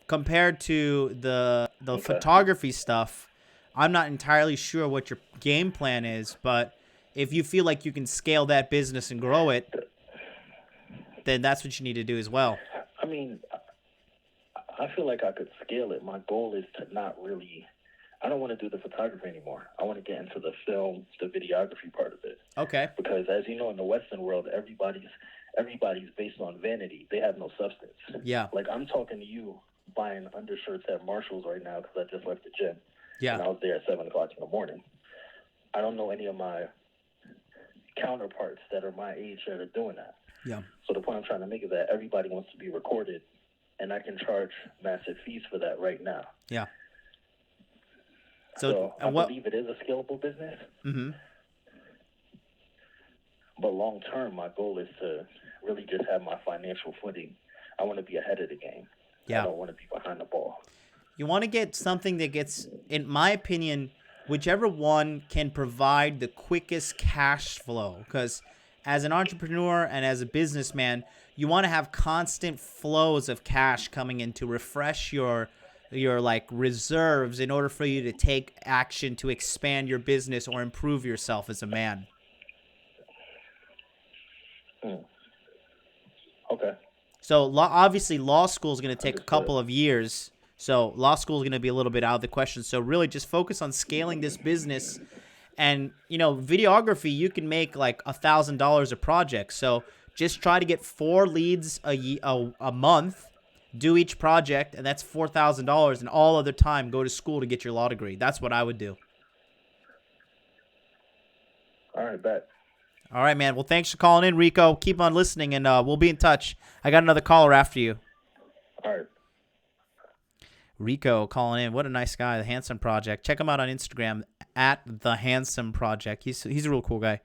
Compared to the Okay. photography stuff, I'm not entirely sure what your game plan is, but if you feel like you can scale that business and grow it, then that's what you need to do as well. I mean, I feel like I could scale it. My goal is to not really, I don't want to do the photography anymore. I want to get into the film, the videography part of it. Okay. Because as you know, in the Western world, everybody's based on vanity. They have no substance. Yeah. Like I'm talking to you buying undershirts at Marshall's right now because I just left the gym. Yeah. And I was there at 7 o'clock in the morning. I don't know any of my counterparts that are my age that are doing that. Yeah. So the point I'm trying to make is that everybody wants to be recorded, and I can charge massive fees for that right now. Yeah. So I what? believe it is a scalable business. Mm-hmm. But long term, my goal is to really just have my financial footing. I want to be ahead of the game. Yeah. I don't want to be behind the ball. You want to get something that gets, in my opinion, whichever one can provide the quickest cash flow. Because as an entrepreneur and as a businessman, you want to have constant flows of cash coming in to refresh your like reserves in order for you to take action to expand your business or improve yourself as a man. Okay. So obviously law school is going to take a Understood. couple of years. So law school is going to be a little bit out of the question. So really just focus on scaling this business. And, you know, videography, you can make like $1,000 a project. So just try to get 4 leads a month, do each project, and that's $4,000. And all other time, go to school to get your law degree. That's what I would do. All right, bet. All right, man. Well, thanks for calling in, Rico. Keep on listening, and we'll be in touch. I got another caller after you. All right. Rico calling in. What a nice guy. The Handsome Project. Check him out on Instagram at The Handsome Project. He's a real cool guy.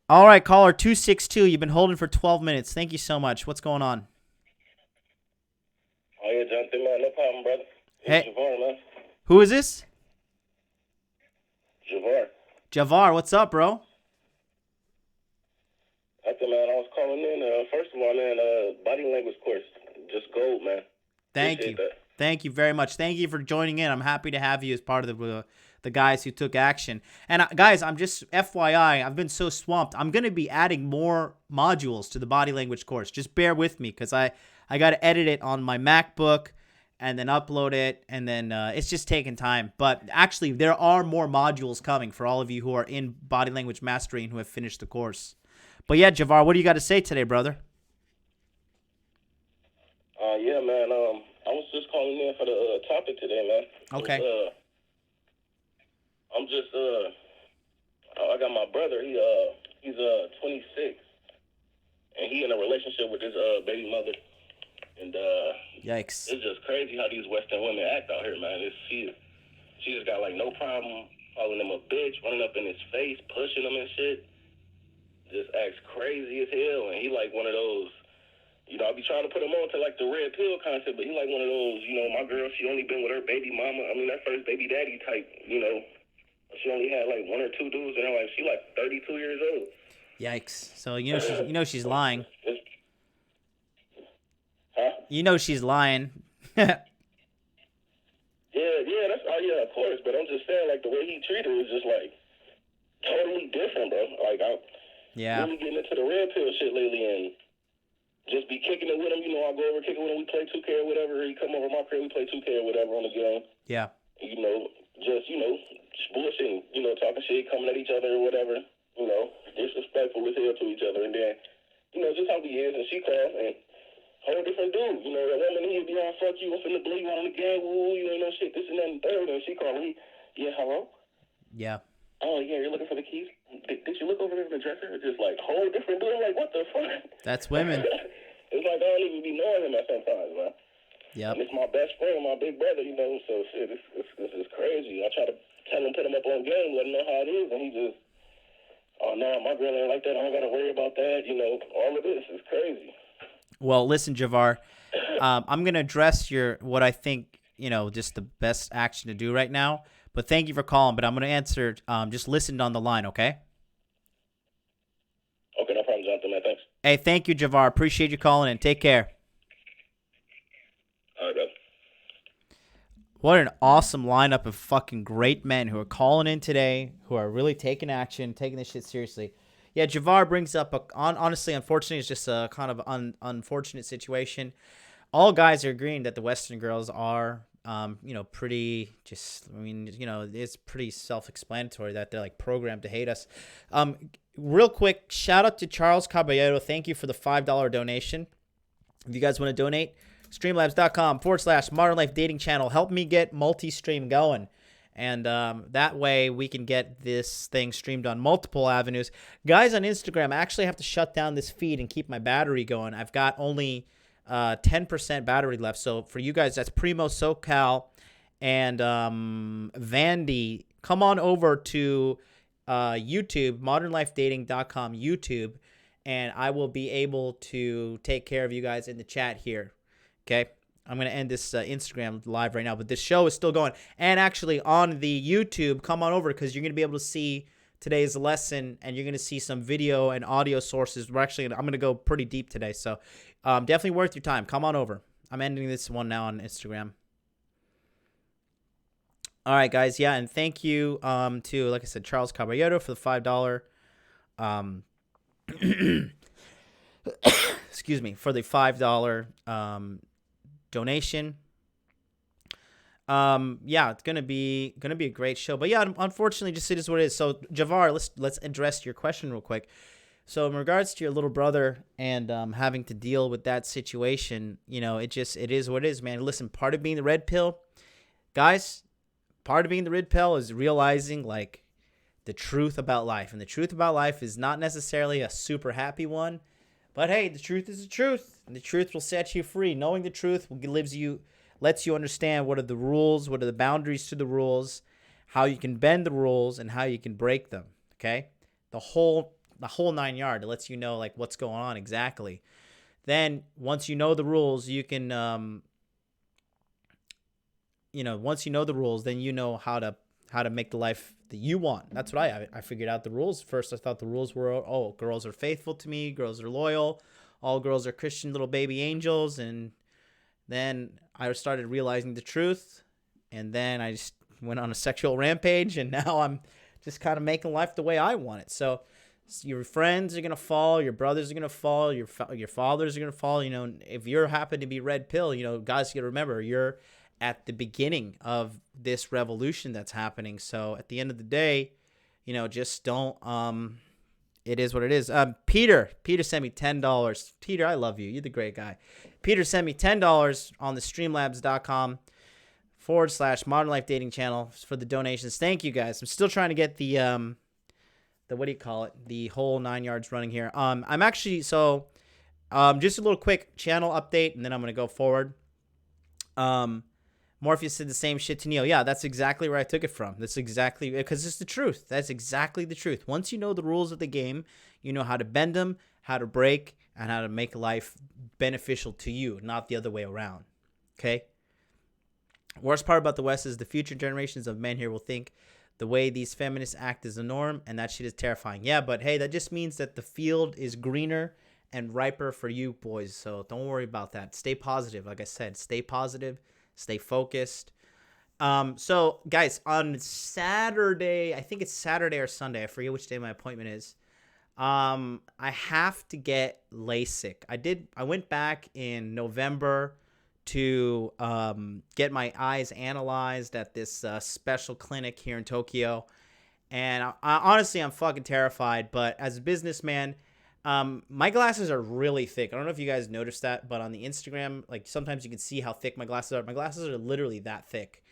All right, caller 262. You've been holding for 12 minutes. Thank you so much. What's going on? Oh, yeah, Jonathan, man. No problem, brother. It's Hey. Javar, man. Who is this? Javar. Javar. What's up, bro? Nothing, man. I was calling in. First of all, man, body language course. Just gold, man. Thank Appreciate you. that. Thank you very much. Thank you for joining in. I'm happy to have you as part of the guys who took action. And guys, I'm just FYI, I've been so swamped. I'm going to be adding more modules to the body language course. Just bear with me because I got to edit it on my MacBook and then upload it. And then it's just taking time. But actually, there are more modules coming for all of you who are in body language mastery and who have finished the course. But yeah, Javar, what do you got to say today, brother? Yeah, man. I was just calling in for the topic today, man. Okay. I'm just I got my brother. He's 26, and he in a relationship with his baby mother, and Yikes. it's just crazy how these Western women act out here, man. She just got like no problem calling him a bitch, running up in his face, pushing him and shit. Just acts crazy as hell, and he like one of those You know, I be trying to put him on to like the red pill concept, but he like one of those, you know, my girl, she only been with her baby mama. I mean, her first baby daddy type, you know. She only had like 1 or 2 dudes in her life. She like 32 years old. Yikes. So she's lying. Huh? You know she's lying. Yeah, that's of course. But I'm just saying, like the way he treated her was just like totally different, bro. Like I'm really getting into the red pill shit lately, and just be kicking it with him. You know, I go over kicking with him. We play 2K or whatever. He come over my crib. We play 2K or whatever on the game. Yeah. You know, just bullshitting. You know, talking shit, coming at each other or whatever. You know, disrespectful as hell to each other, and then just how he is. And she called and. Whole different dude, that woman, he'd be all, fuck you, I'm finna blow you out on the game, woo, shit, this and that and third, and she called me, yeah, hello? Yeah. Oh, yeah, you're looking for the keys? Did you look over there in the dresser? It's just like, whole different dude, I'm like, what the fuck? That's women. It's like, I don't even be knowing him at sometimes, man. Yep. And it's my best friend, my big brother, so shit, this is crazy. I try to tell him, put him up on game, let him know how it is, and he just, oh, no, my girl ain't like that, I don't gotta worry about that, all of this is crazy. Well, listen, Javar, I'm going to address what I think, just the best action to do right now. But thank you for calling. But I'm going to answer. Just listen on the line, okay? Okay, no problem, Jonathan, man. Thanks. Hey, thank you, Javar. Appreciate you calling in. Take care. All right, bro. What an awesome lineup of fucking great men who are calling in today, who are really taking action, taking this shit seriously. Yeah, Javar brings up honestly, unfortunately, it's just a kind of unfortunate situation. All guys are agreeing that the Western girls are, pretty just, it's pretty self-explanatory that they're like programmed to hate us. Real quick, shout out to Charles Caballero. Thank you for the $5 donation. If you guys want to donate, streamlabs.com/Modern Life Dating Channel. Help me get multi-stream going. And that way we can get this thing streamed on multiple avenues. Guys on Instagram, I actually have to shut down this feed and keep my battery going. I've got only 10% battery left. So for you guys, that's Primo SoCal and Vandy. Come on over to YouTube, modernlifedating.com YouTube, and I will be able to take care of you guys in the chat here. Okay? I'm going to end this Instagram live right now, but this show is still going. And actually on the YouTube, come on over because you're going to be able to see today's lesson and you're going to see some video and audio sources. I'm going to go pretty deep today. So definitely worth your time. Come on over. I'm ending this one now on Instagram. All right, guys. Yeah, and thank you to, like I said, Charles Caballero for the $5. Excuse me, for the $5 donation. Yeah, it's gonna be a great show. But yeah, unfortunately, just it is what it is. So Javar, let's address your question real quick. So in regards to your little brother and having to deal with that situation, it is what it is, man. Listen, part of being the red pill, guys, part of being the red pill is realizing like the truth about life, and the truth about life is not necessarily a super happy one. But hey, the truth is the truth, and the truth will set you free. Knowing the truth lets you understand what are the rules, what are the boundaries to the rules, how you can bend the rules, and how you can break them. Okay, the whole 9 yards. It lets you know like what's going on exactly. Then once you know the rules, you can, once you know the rules, then you know how to make the life that you want. That's what I figured out the rules. First, I thought the rules were, girls are faithful to me, girls are loyal, all girls are Christian little baby angels. And then I started realizing the truth, and then I just went on a sexual rampage, and now I'm just kind of making life the way I want it. So your friends are going to fall, your brothers are going to fall, your fathers are going to fall. If you're happen to be red pill, guys, you got to remember, you're at the beginning of this revolution that's happening. So at the end of the day, just don't, it is what it is. Peter sent me $10. Peter, I love you. You're the great guy. Peter sent me $10 on the streamlabs.com/Modern Life Dating Channel for the donations. Thank you guys. I'm still trying to get the what do you call it? The whole 9 yards running here. I'm actually, just a little quick channel update, and then I'm going to go forward. Morpheus said the same shit to Neo. Yeah, that's exactly where I took it from. That's exactly, because it's the truth. That's exactly the truth. Once you know the rules of the game, you know how to bend them, how to break, and how to make life beneficial to you, not the other way around. Okay? Worst part about the West is the future generations of men here will think the way these feminists act is the norm, and that shit is terrifying. Yeah, but hey, that just means that the field is greener and riper for you boys, so don't worry about that. Stay positive. Like I said, stay positive, stay focused. So guys, on Saturday, I think it's Saturday or Sunday, I forget which day my appointment is. I have to get LASIK. I went back in November to get my eyes analyzed at this special clinic here in Tokyo. And I honestly, I'm fucking terrified. But as a businessman, my glasses are really thick. I don't know if you guys noticed that, but on the Instagram, like sometimes you can see how thick my glasses are. My glasses are literally that thick.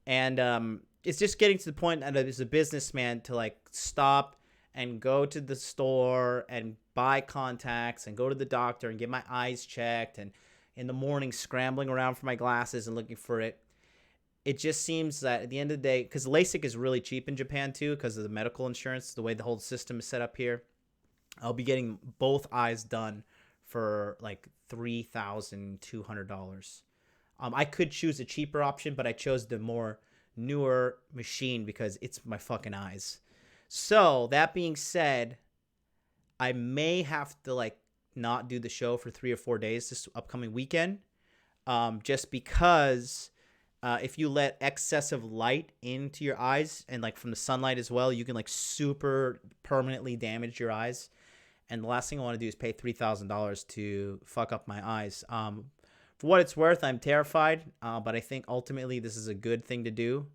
And it's just getting to the point that as a businessman to like stop and go to the store and buy contacts and go to the doctor and get my eyes checked, and in the morning scrambling around for my glasses and looking for it. It just seems that at the end of the day, because LASIK is really cheap in Japan too because of the medical insurance, the way the whole system is set up here, I'll be getting both eyes done for like $3,200. I could choose a cheaper option, but I chose the more newer machine because it's my fucking eyes. So that being said, I may have to like not do the show for 3 or 4 days this upcoming weekend, just because if you let excessive light into your eyes and like from the sunlight as well, you can like super permanently damage your eyes. And the last thing I want to do is pay $3,000 to fuck up my eyes. For what it's worth, I'm terrified, but I think ultimately this is a good thing to do.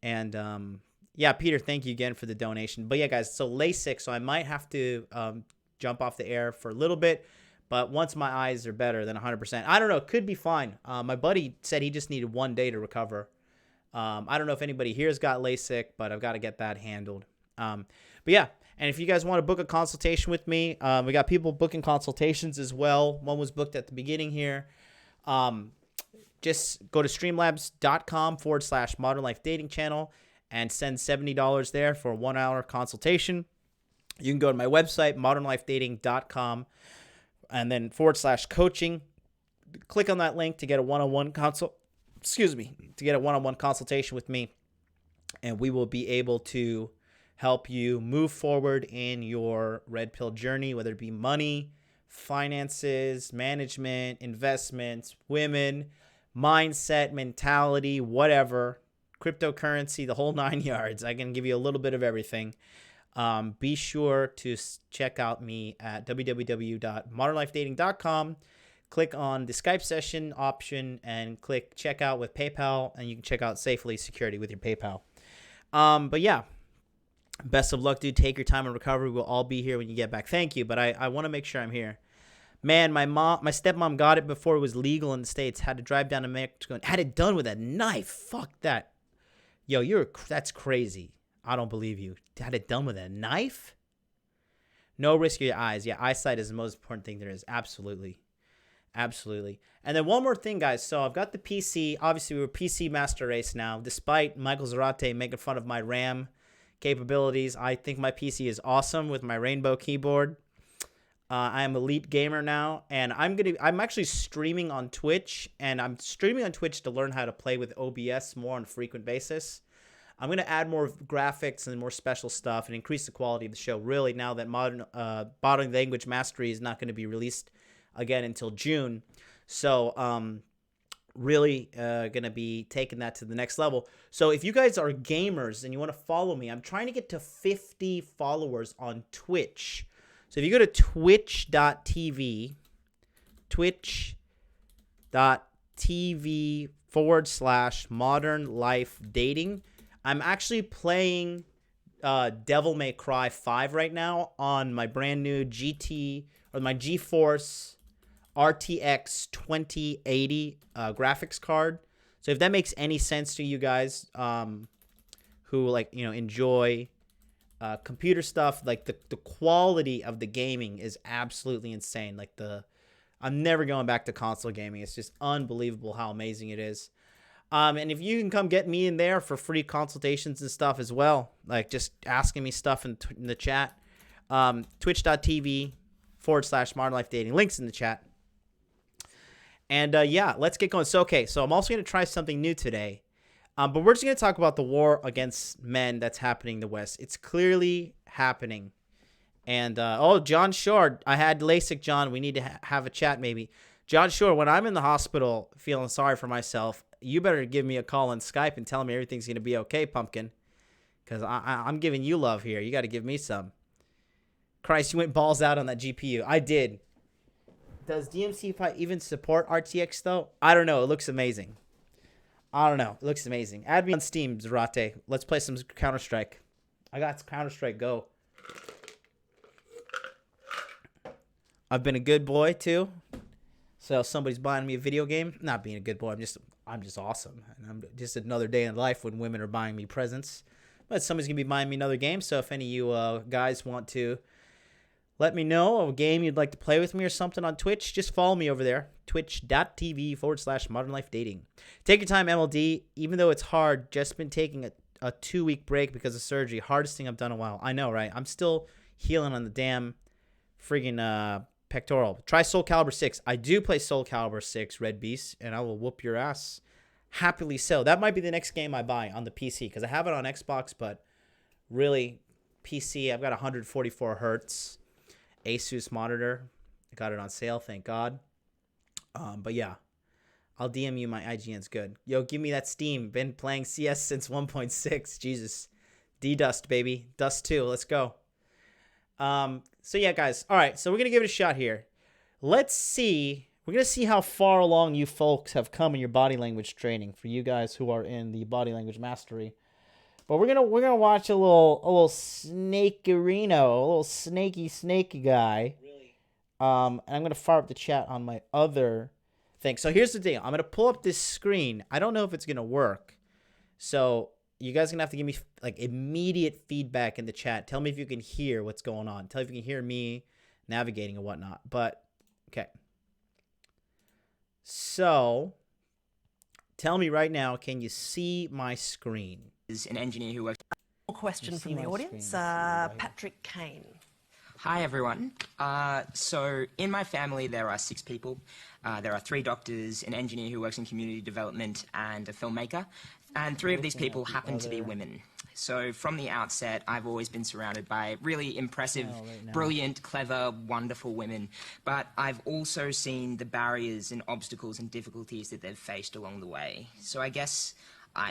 And yeah, Peter, thank you again for the donation. But yeah, guys, so LASIK, so I might have to jump off the air for a little bit, but once my eyes are better, then 100%. I don't know, it could be fine. My buddy said he just needed 1 day to recover. I don't know if anybody here has got LASIK, but I've got to get that handled. But yeah, and if you guys want to book a consultation with me, we got people booking consultations as well. One was booked at the beginning here. Just go to streamlabs.com/Modern Life Dating Channel and send $70 there for a 1 hour consultation. You can go to my website, modernlifedating.com, and then /coaching. Click on that link to get a one-on-one consultation with me, and we will be able to help you move forward in your red pill journey, whether it be money, finances, management, investments, women, mindset, mentality, whatever, cryptocurrency, the whole 9 yards. I can give you a little bit of everything. Be sure to check out me at www.modernlifedating.com. Click on the Skype session option and click checkout with PayPal, and you can check out safely security with your PayPal. But yeah, best of luck, dude. Take your time in recovery. We'll all be here when you get back. Thank you, but I want to make sure I'm here. Man, my stepmom got it before it was legal in the States. Had to drive down to Mexico and had it done with a knife. Fuck that. Yo, that's crazy. I don't believe you. Had it done with a knife? No risk of your eyes. Yeah, eyesight is the most important thing there is. Absolutely. Absolutely. And then one more thing, guys. So I've got the PC. Obviously, we're PC master race now. Despite Michael Zarate making fun of my RAM capabilities, I think my PC is awesome with my rainbow keyboard. I am elite gamer now, and I'm actually streaming on Twitch, and I'm streaming on Twitch to learn how to play with OBS more on a frequent basis. I'm going to add more graphics and more special stuff and increase the quality of the show, really, now that Body Language Mastery is not going to be released again until June. So really going to be taking that to the next level. So if you guys are gamers and you want to follow me, I'm trying to get to 50 followers on Twitch. So if you go to twitch.tv /Modern Life Dating, I'm actually playing Devil May Cry 5 right now on my brand new my GeForce RTX 2080 graphics card. So if that makes any sense to you guys who enjoy computer stuff, like the quality of the gaming is absolutely insane. I'm never going back to console gaming. It's just unbelievable how amazing it is. And if you can come get me in there for free consultations and stuff as well, like just asking me stuff in the chat, twitch.tv tv.tv/modern life dating. Links in the chat. And yeah, let's get going. So, okay, so I'm also going to try something new today. But we're just going to talk about the war against men that's happening in the West. It's clearly happening. And, John Shore, I had LASIK, John. We need to have a chat maybe. John Shore, when I'm in the hospital feeling sorry for myself, you better give me a call on Skype and tell me everything's going to be okay, pumpkin. Because I'm giving you love here. You got to give me some. Christ, you went balls out on that GPU. I did. Does DMC5 even support RTX, though? I don't know. It looks amazing. I don't know. It looks amazing. Add me on Steam, Zarate. Let's play some Counter-Strike. I got Counter-Strike Go. I've been a good boy, too. So somebody's buying me a video game. Not being a good boy. I'm just awesome. And I'm just another day in life when women are buying me presents. But somebody's going to be buying me another game. So if any of you guys want to let me know a game you'd like to play with me or something on Twitch, just follow me over there. Twitch.tv/modern life dating. Take your time, MLD. Even though it's hard, just been taking a 2-week break because of surgery. Hardest thing I've done in a while. I know, right? I'm still healing on the damn friggin' pectoral. Try Soul Calibur 6. I do play Soul Calibur 6, Red Beast, and I will whoop your ass. Happily so. That might be the next game I buy on the PC because I have it on Xbox, but really, PC, I've got 144 hertz Asus monitor. I got it on sale, thank God. But yeah, I'll DM you my IGN's good. Yo, give me that Steam. Been playing CS since 1.6. Jesus. D-Dust, baby. Dust 2. Let's go. So yeah, guys. All right, so we're going to give it a shot here. Let's see. We're going to see how far along you folks have come in your body language training for you guys who are in the body language mastery. But we're gonna watch a little snakerino, a little snaky guy. And I'm gonna fire up the chat on my other thing. So here's the deal. I'm gonna pull up this screen. I don't know if it's gonna work. So you guys are gonna have to give me like immediate feedback in the chat. Tell me if you can hear what's going on. Tell me if you can hear me navigating and whatnot. But okay. So tell me right now, can you see my screen? Is an engineer who works. Question from the audience, Patrick Kane. Hi everyone. So in my family there are 6 people. There are 3 doctors, an engineer who works in community development, and a filmmaker. And 3 of these people happen to be women. So from the outset, I've always been surrounded by really impressive, brilliant, clever, wonderful women. But I've also seen the barriers and obstacles and difficulties that they've faced along the way. So I guess,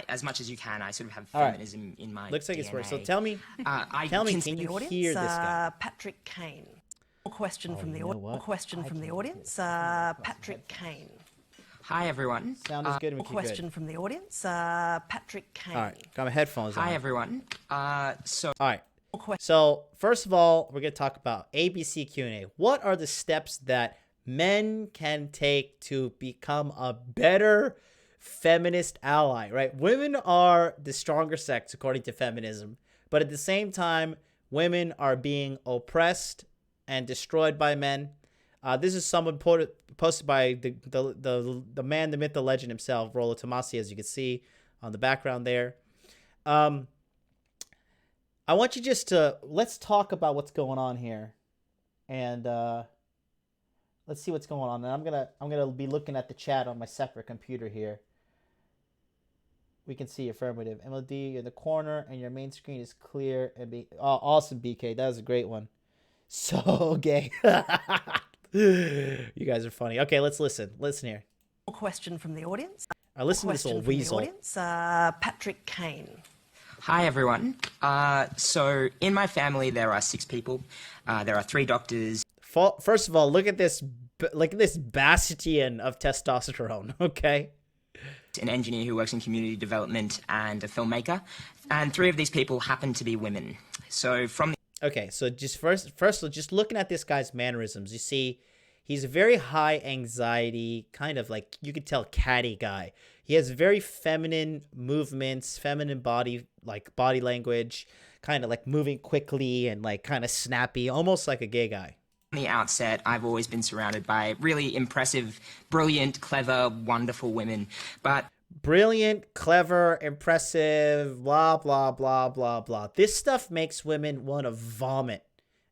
as much as you can, I sort of have feminism in my Looks like DNA. it's working. So tell me, can you audience, hear this guy? Patrick Kane. Question from the audience, Patrick Kane. Hi everyone. Sound is good and we keep Question good. from the audience, Patrick Kane. All right, got my headphones on. Hi everyone. All right. So first of all, we're gonna talk about ABC Q&A. What are the steps that men can take to become a better feminist ally? Right? Women are the stronger sex according to feminism, but at the same time, women are being oppressed and destroyed by men. This is someone posted by the man, the myth, the legend himself, Rollo Tomasi, as you can see on the background there. I want you just to let's talk about what's going on here, and let's see what's going on. And I'm gonna be looking at the chat on my separate computer here. We can see affirmative. MLD, you're in the corner, and your main screen is clear. And awesome, BK. That was a great one. So gay. You guys are funny. Okay, let's listen. Listen here. Question from the audience. I listen to this old weasel. Audience, Patrick Kane. Hi everyone. So in my family there are 6 people. There are 3 doctors. First of all, look at this bastion of testosterone. Okay. An engineer who works in community development, and a filmmaker. And 3 of these people happen to be women. So from Okay, so just first, just looking at this guy's mannerisms, you see he's a very high anxiety, kind of like, you could tell, catty guy. He has very feminine movements, feminine body language, kind of like moving quickly and like kind of snappy, almost like a gay guy. From the outset, I've always been surrounded by really impressive, brilliant, clever, wonderful women. But brilliant, clever, impressive, blah, blah, blah, blah, blah. This stuff makes women want to vomit.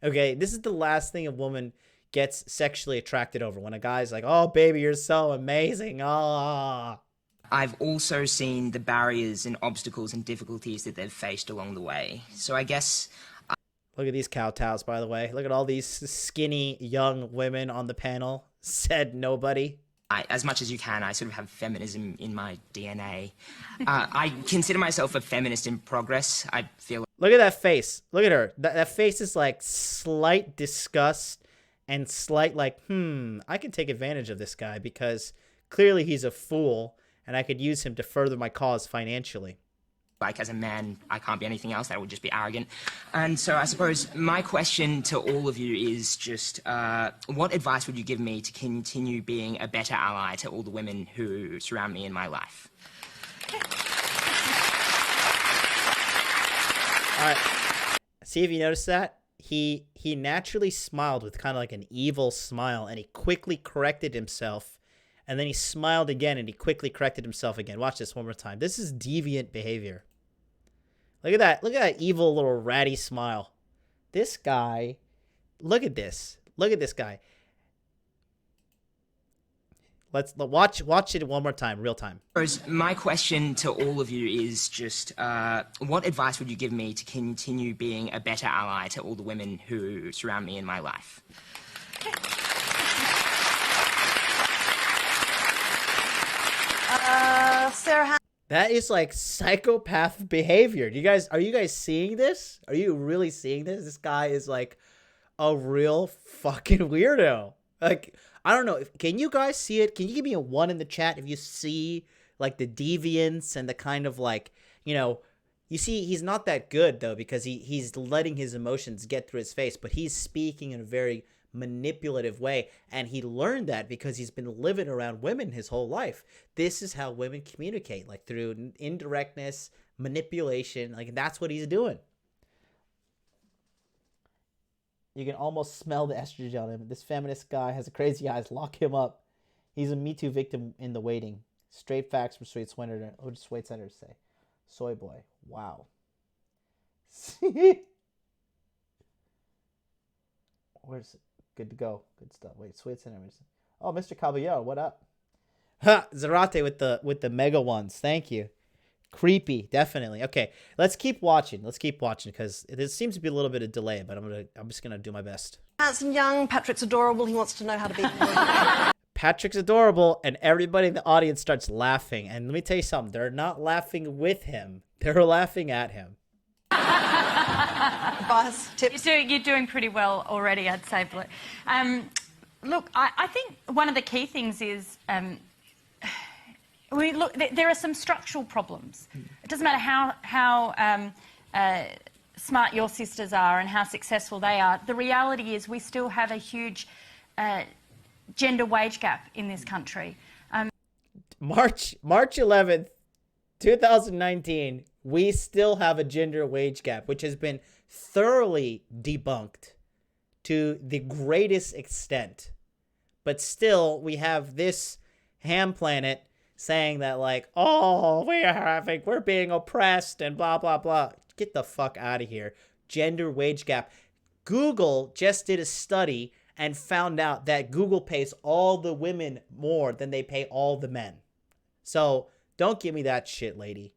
Okay, this is the last thing a woman gets sexually attracted over. When a guy's like, oh, baby, you're so amazing. Ah. I've also seen the barriers and obstacles and difficulties that they've faced along the way. So I guess... Look at these kowtows, by the way. Look at all these skinny young women on the panel. Said nobody. As much as you can, I sort of have feminism in my DNA. I consider myself a feminist in progress. I feel... Look at that face. Look at her. That face is like slight disgust and slight like, I can take advantage of this guy because clearly he's a fool and I could use him to further my cause financially. Like, as a man, I can't be anything else. That would just be arrogant. And so I suppose my question to all of you is just, what advice would you give me to continue being a better ally to all the women who surround me in my life? All right. See if you noticed that? He naturally smiled with kind of like an evil smile, and he quickly corrected himself. And then he smiled again, and he quickly corrected himself again. Watch this one more time. This is deviant behavior. Look at that. Look at that evil little ratty smile. This guy, look at this. Look at this guy. Let's watch it one more time, real time. My question to all of you is just, what advice would you give me to continue being a better ally to all the women who surround me in my life? Sarah. That is like psychopath behavior. Are you guys seeing this? Are you really seeing this? This guy is like a real fucking weirdo. Like, I don't know. Can you guys see it? Can you give me a 1 in the chat if you see like the deviance and the kind of like, you see he's not that good though because he's letting his emotions get through his face, but he's speaking in a very manipulative way, and he learned that because he's been living around women his whole life. This is how women communicate, like through indirectness, manipulation. Like, that's what he's doing. You can almost smell the estrogen on him. This feminist guy has a crazy eyes. Lock him up. He's a Me Too victim in the waiting. Straight facts from Sweet Senator. What does Sweet Senator say? Soy boy. Wow. Where's it? Good to go. Good stuff. Wait, Sweet Senator. Oh, Mr. Caballero, what up? Ha! Zarate with the mega ones. Thank you. Creepy, definitely. Okay, let's keep watching. Because there seems to be a little bit of delay, but I'm just gonna do my best. Handsome young, Patrick's adorable. He wants to know how to be. Patrick's adorable, and everybody in the audience starts laughing. And let me tell you something: they're not laughing with him; they're laughing at him. Advice, tips. You're doing pretty well already, I'd say. Look, I think one of the key things is there are some structural problems. It doesn't matter how smart your sisters are and how successful they are. The reality is we still have a huge gender wage gap in this country. March 11th, 2019, we still have a gender wage gap, which has been thoroughly debunked to the greatest extent. But still, we have this ham planet saying that, like, oh, we're being oppressed and blah, blah, blah. Get the fuck out of here. Gender wage gap. Google just did a study and found out that Google pays all the women more than they pay all the men. So don't give me that shit, lady.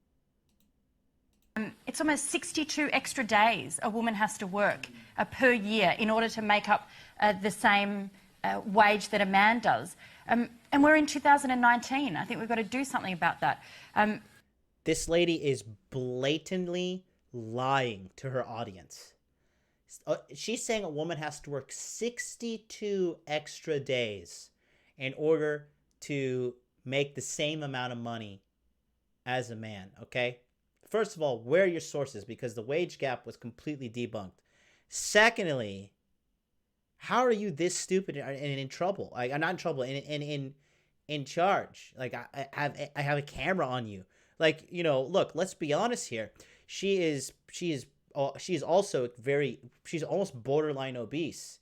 It's almost 62 extra days a woman has to work per year in order to make up the same wage that a man does. And we're in 2019. I think we've got to do something about that. This lady is blatantly lying to her audience. She's saying a woman has to work 62 extra days in order to make the same amount of money as a man, okay? First of all, where are your sources? Because the wage gap was completely debunked. Secondly, how are you this stupid and in trouble? I'm not in trouble, in charge. Like, I have a camera on you. Like, look, let's be honest here. She's almost borderline obese.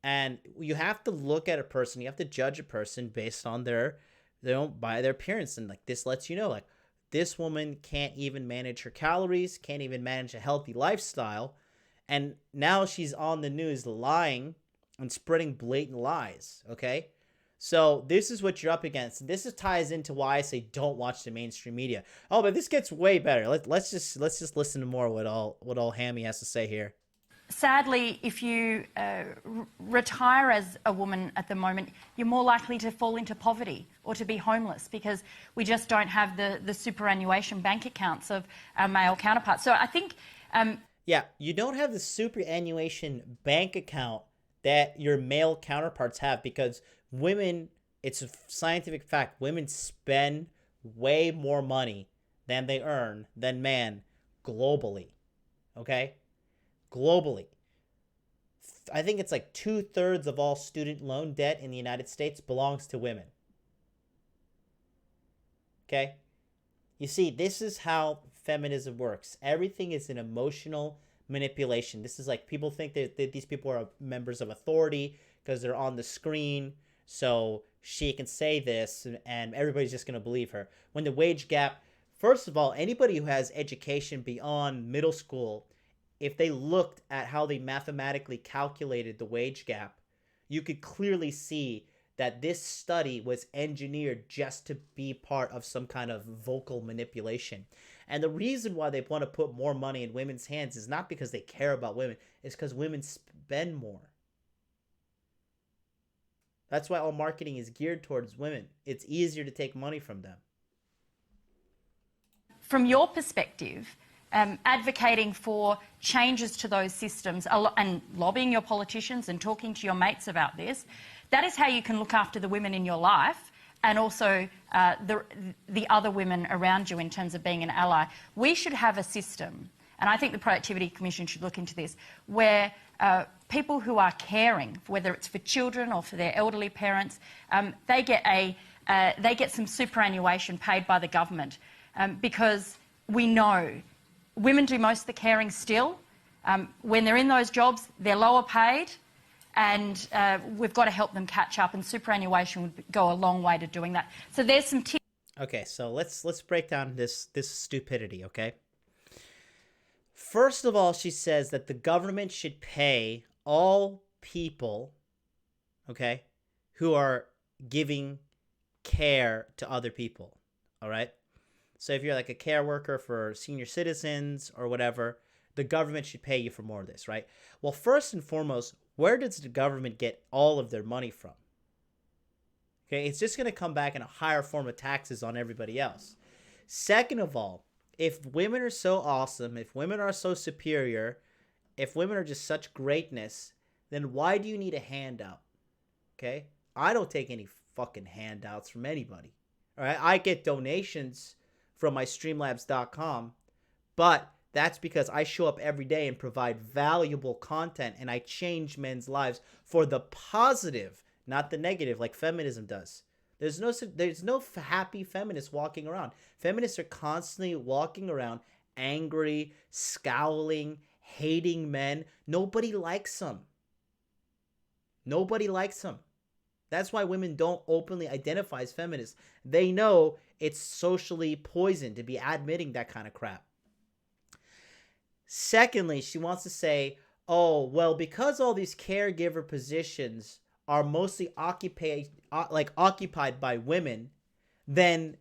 And you have to look at a person, you have to judge a person based on by their appearance. And like, this lets you know, like, this woman can't even manage her calories, can't even manage a healthy lifestyle. And now she's on the news lying and spreading blatant lies, okay? So this is what you're up against. This ties into why I say don't watch the mainstream media. Oh, but this gets way better. Let's just listen to more what all Hammy has to say here. Sadly, if you retire as a woman at the moment, you're more likely to fall into poverty or to be homeless because we just don't have the superannuation bank accounts of our male counterparts. So I think... yeah, you don't have the superannuation bank account that your male counterparts have because women, it's a scientific fact, women spend way more money than they earn than men globally, okay? Globally. I think it's like 2/3 of all student loan debt in the United States belongs to women. Okay? You see, this is how feminism works. Everything is an emotional manipulation. This is like people think that these people are members of authority because they're on the screen. So she can say this and everybody's just going to believe her. When the wage gap, first of all, anybody who has education beyond middle school, if they looked at how they mathematically calculated the wage gap, you could clearly see that this study was engineered just to be part of some kind of vocal manipulation. And the reason why they want to put more money in women's hands is not because they care about women, it's because women spend more. That's why all marketing is geared towards women. It's easier to take money from them. From your perspective, advocating for changes to those systems and lobbying your politicians and talking to your mates about this, that is how you can look after the women in your life and also the other women around you in terms of being an ally. We should have a system, and I think the Productivity Commission should look into this, where people who are caring, whether it's for children or for their elderly parents, they get some superannuation paid by the government because we know women do most of the caring still. When they're in those jobs, they're lower paid, and we've got to help them catch up, and superannuation would go a long way to doing that. So there's some tips. Okay, so let's break down this stupidity, okay? First of all, she says that the government should pay all people, okay, who are giving care to other people, all right? So if you're like a care worker for senior citizens or whatever, the government should pay you for more of this, right? Well, first and foremost, where does the government get all of their money from? Okay, it's just going to come back in a higher form of taxes on everybody else. Second of all, if women are so awesome, if women are so superior, if women are just such greatness, then why do you need a handout? Okay? I don't take any fucking handouts from anybody. All right? I get donations from my streamlabs.com, but that's because I show up every day and provide valuable content and I change men's lives for the positive, not the negative like feminism does. There's no happy feminists walking around. Feminists are constantly walking around angry, scowling, hating men. Nobody likes them. Nobody likes them. That's why women don't openly identify as feminists. They know it's socially poisoned to be admitting that kind of crap. Secondly, she wants to say, oh, well, because all these caregiver positions are mostly occupied by women, then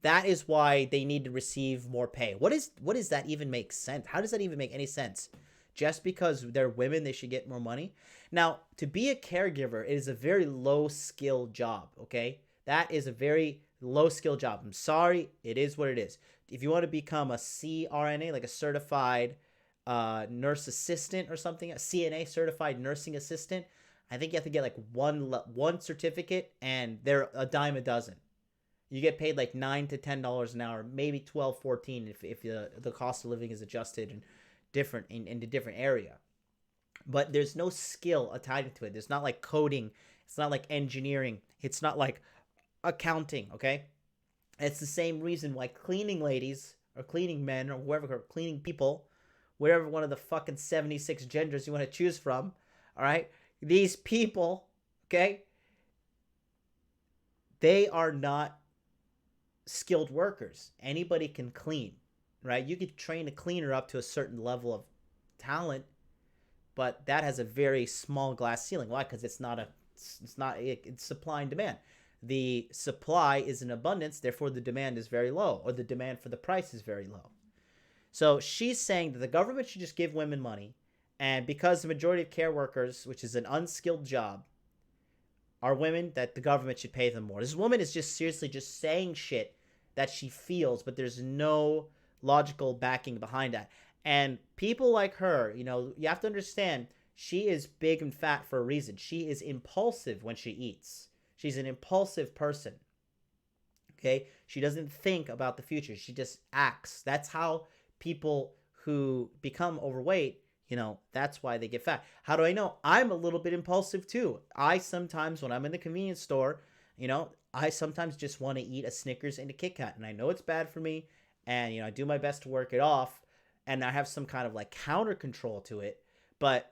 that is why they need to receive more pay. What does that even make sense? How does that even make any sense? Just because they're women, they should get more money? Now, to be a caregiver, it is a very low-skill job, okay? That is a very low-skill job. I'm sorry, it is what it is. If you want to become a CRNA, like a certified nurse assistant or something, a CNA, certified nursing assistant, I think you have to get like one certificate, and they're a dime a dozen. You get paid like $9 to $10 an hour, maybe $12, $14 if the cost of living is adjusted and different in a different area. But there's no skill tied to it. There's not like coding. It's not like engineering. It's not like accounting, okay? It's the same reason why cleaning ladies or cleaning men or whoever, cleaning people, whatever one of the fucking 76 genders you want to choose from, all right? These people, okay, they are not skilled workers. Anybody can clean, right? You could train a cleaner up to a certain level of talent, but that has a very small glass ceiling. Why? Because it's supply and demand. The supply is in abundance, therefore the demand is very low, or the demand for the price is very low. So she's saying that the government should just give women money, and because the majority of care workers, which is an unskilled job, are women, that the government should pay them more. This woman is just seriously just saying shit that she feels, but there's no logical backing behind that. And people like her, you know, you have to understand, she is big and fat for a reason. She is impulsive when she eats. She's an impulsive person. Okay? She doesn't think about the future. She just acts. That's how people who become overweight, you know, that's why they get fat. How do I know? I'm a little bit impulsive too. I sometimes, when I'm in the convenience store, you know, I sometimes just want to eat a Snickers and a Kit Kat. And I know it's bad for me. And, you know, I do my best to work it off. And I have some kind of like counter control to it. But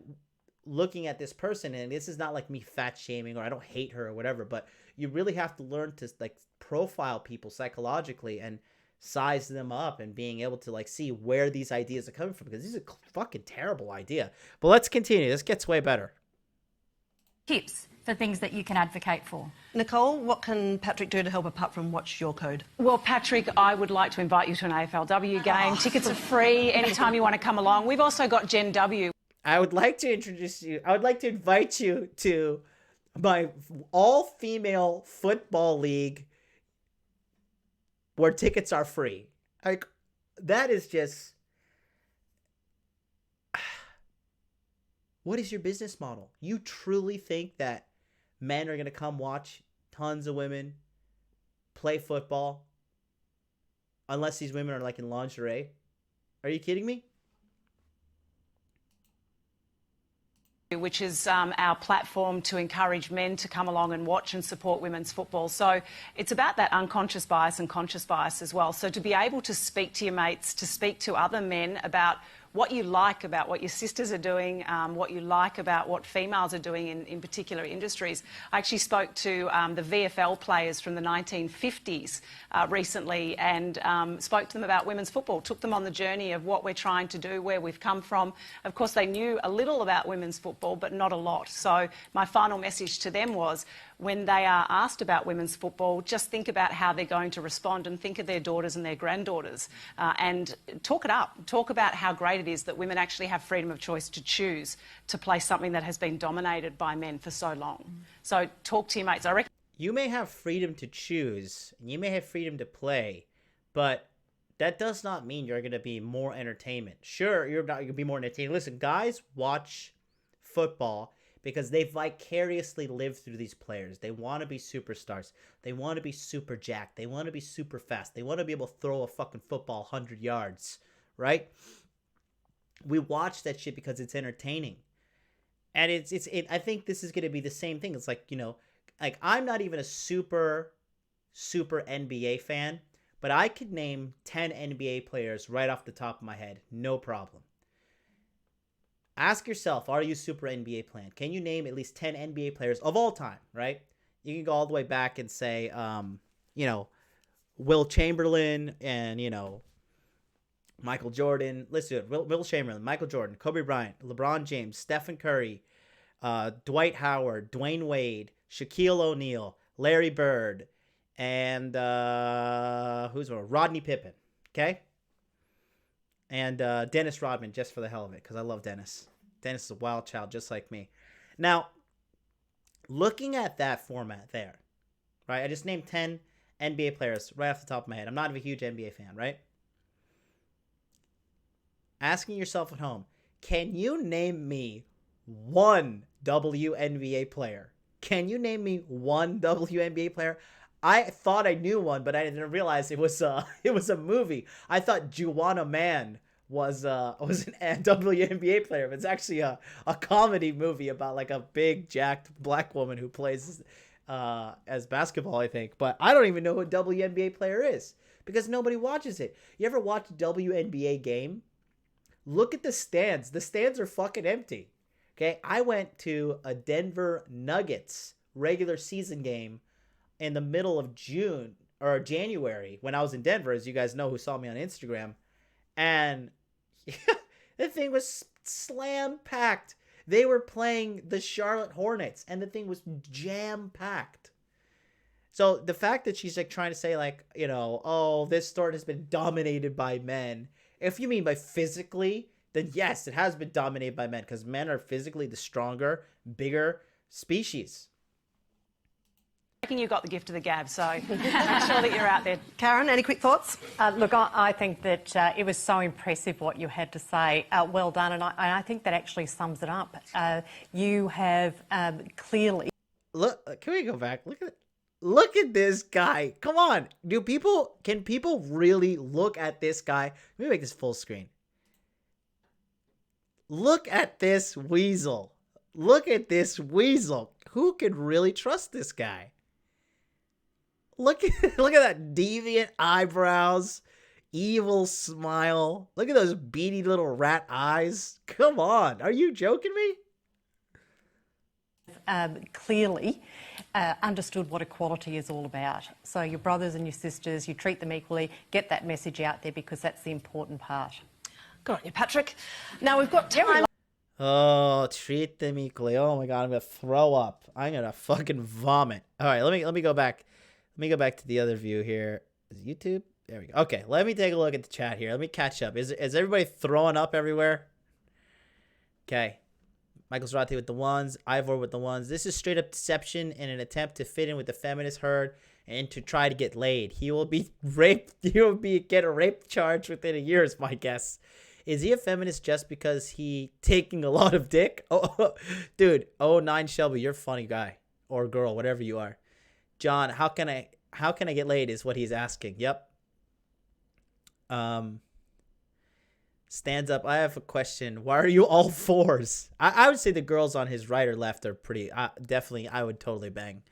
looking at this person, and this is not like me fat shaming or I don't hate her or whatever, but you really have to learn to like profile people psychologically and size them up and being able to like see where these ideas are coming from, because these are fucking terrible idea. But let's continue. This gets way better. Tips for things that you can advocate for. Nicole, what can Patrick do to help apart from watch your code? Well, Patrick, I would like to invite you to an AFLW game. Tickets are free anytime you want to come along. We've also got Gen W. I would like to invite you to my all-female football league where tickets are free. Like, that is just... What is your business model? You truly think that men are going to come watch tons of women play football unless these women are like in lingerie? Are you kidding me? Which is our platform to encourage men to come along and watch and support women's football. So it's about that unconscious bias and conscious bias as well. So to be able to speak to your mates, to speak to other men about what you like about what your sisters are doing, what you like about what females are doing in particular industries. I actually spoke to the VFL players from the 1950s recently and spoke to them about women's football, took them on the journey of what we're trying to do, where we've come from. Of course, they knew a little about women's football, but not a lot. So my final message to them was, when they are asked about women's football, just think about how they're going to respond and think of their daughters and their granddaughters and talk it up. Talk about how great it is that women actually have freedom of choice to choose to play something that has been dominated by men for so long. So talk to your mates. I reckon you may have freedom to choose, and you may have freedom to play, but that does not mean you're going to be more entertainment. Sure, you're not going to be more entertaining. Listen, guys watch football because they vicariously live through these players. They want to be superstars. They want to be super jacked. They want to be super fast. They want to be able to throw a fucking football 100 yards, right? We watch that shit because it's entertaining. And I think this is going to be the same thing. It's like, you know, like I'm not even a super NBA fan, but I could name 10 NBA players right off the top of my head. No problem. Ask yourself, are you super NBA fan? Can you name at least 10 NBA players of all time, right? You can go all the way back and say, you know, Will Chamberlain and, you know, Michael Jordan. Let's do it. Will Chamberlain, Michael Jordan, Kobe Bryant, LeBron James, Stephen Curry, Dwight Howard, Dwayne Wade, Shaquille O'Neal, Larry Bird, and who's more? Rodney Pippen, okay? And Dennis Rodman, just for the hell of it, because I love Dennis. Dennis is a wild child, just like me. Now, looking at that format there, right? I just named 10 NBA players right off the top of my head. I'm not a huge NBA fan, right? Asking yourself at home, can you name me one WNBA player? Can you name me one WNBA player? I thought I knew one, but I didn't realize it was a movie. I thought Juwanna Mann was an WNBA player, but it's actually a comedy movie about like a big jacked black woman who plays as basketball, I think. But I don't even know who a WNBA player is because nobody watches it. You ever watch a WNBA game? Look at the stands. The stands are fucking empty. Okay, I went to a Denver Nuggets regular season game in the middle of June or January when I was in Denver, as you guys know who saw me on Instagram, and the thing was slam packed. They were playing the Charlotte Hornets, and the thing was jam-packed. So the fact that she's like trying to say like, oh, this sport has been dominated by men. If you mean by physically, then yes, it has been dominated by men because men are physically the stronger, bigger species. I reckon you got the gift of the gab, so make sure that you're out there. Karen, any quick thoughts? Look, I think that it was so impressive what you had to say. Well done, and I think that actually sums it up. You have clearly... Look, can we go back? Look at this guy. Come on. Can people really look at this guy? Let me make this full screen. Look at this weasel. Look at this weasel. Who could really trust this guy? Look at that deviant eyebrows, evil smile. Look at those beady little rat eyes. Come on. Are you joking me? Clearly understood what equality is all about. So your brothers and your sisters, you treat them equally, get that message out there because that's the important part. Good on you, Patrick. Now we've got time. Oh, treat them equally. Oh my God, I'm gonna throw up. I'm gonna fucking vomit. All right, let me go back. Let me go back to the other view here. Is it YouTube? There we go. Okay, let me take a look at the chat here. Let me catch up. Is everybody throwing up everywhere? Okay. Michael Zarate with the ones. Ivor with the ones. This is straight up deception in an attempt to fit in with the feminist herd and to try to get laid. He will be raped. He will get a rape charge within a year is my guess. Is he a feminist just because he taking a lot of dick? Oh, dude. 09 Shelby, you're a funny guy or girl, whatever you are. John, how can I get laid is what he's asking. Yep. Stands up. I have a question. Why are you all fours? I would say the girls on his right or left are pretty. Definitely, I would totally bang.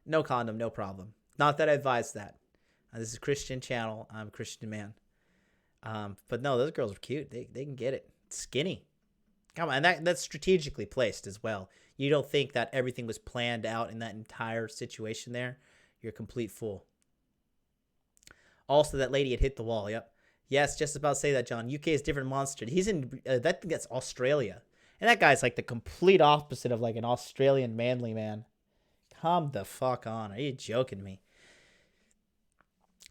No condom, no problem. Not that I advise that. This is a Christian channel. I'm a Christian man. But no, those girls are cute. They can get it. Skinny. Come on, and that's strategically placed as well. You don't think that everything was planned out in that entire situation there? You're a complete fool. Also, that lady had hit the wall. Yep. Yes, just about to say that, John. UK is a different monster. He's in, that's Australia. And that guy's like the complete opposite of like an Australian manly man. Come the fuck on. Are you joking me?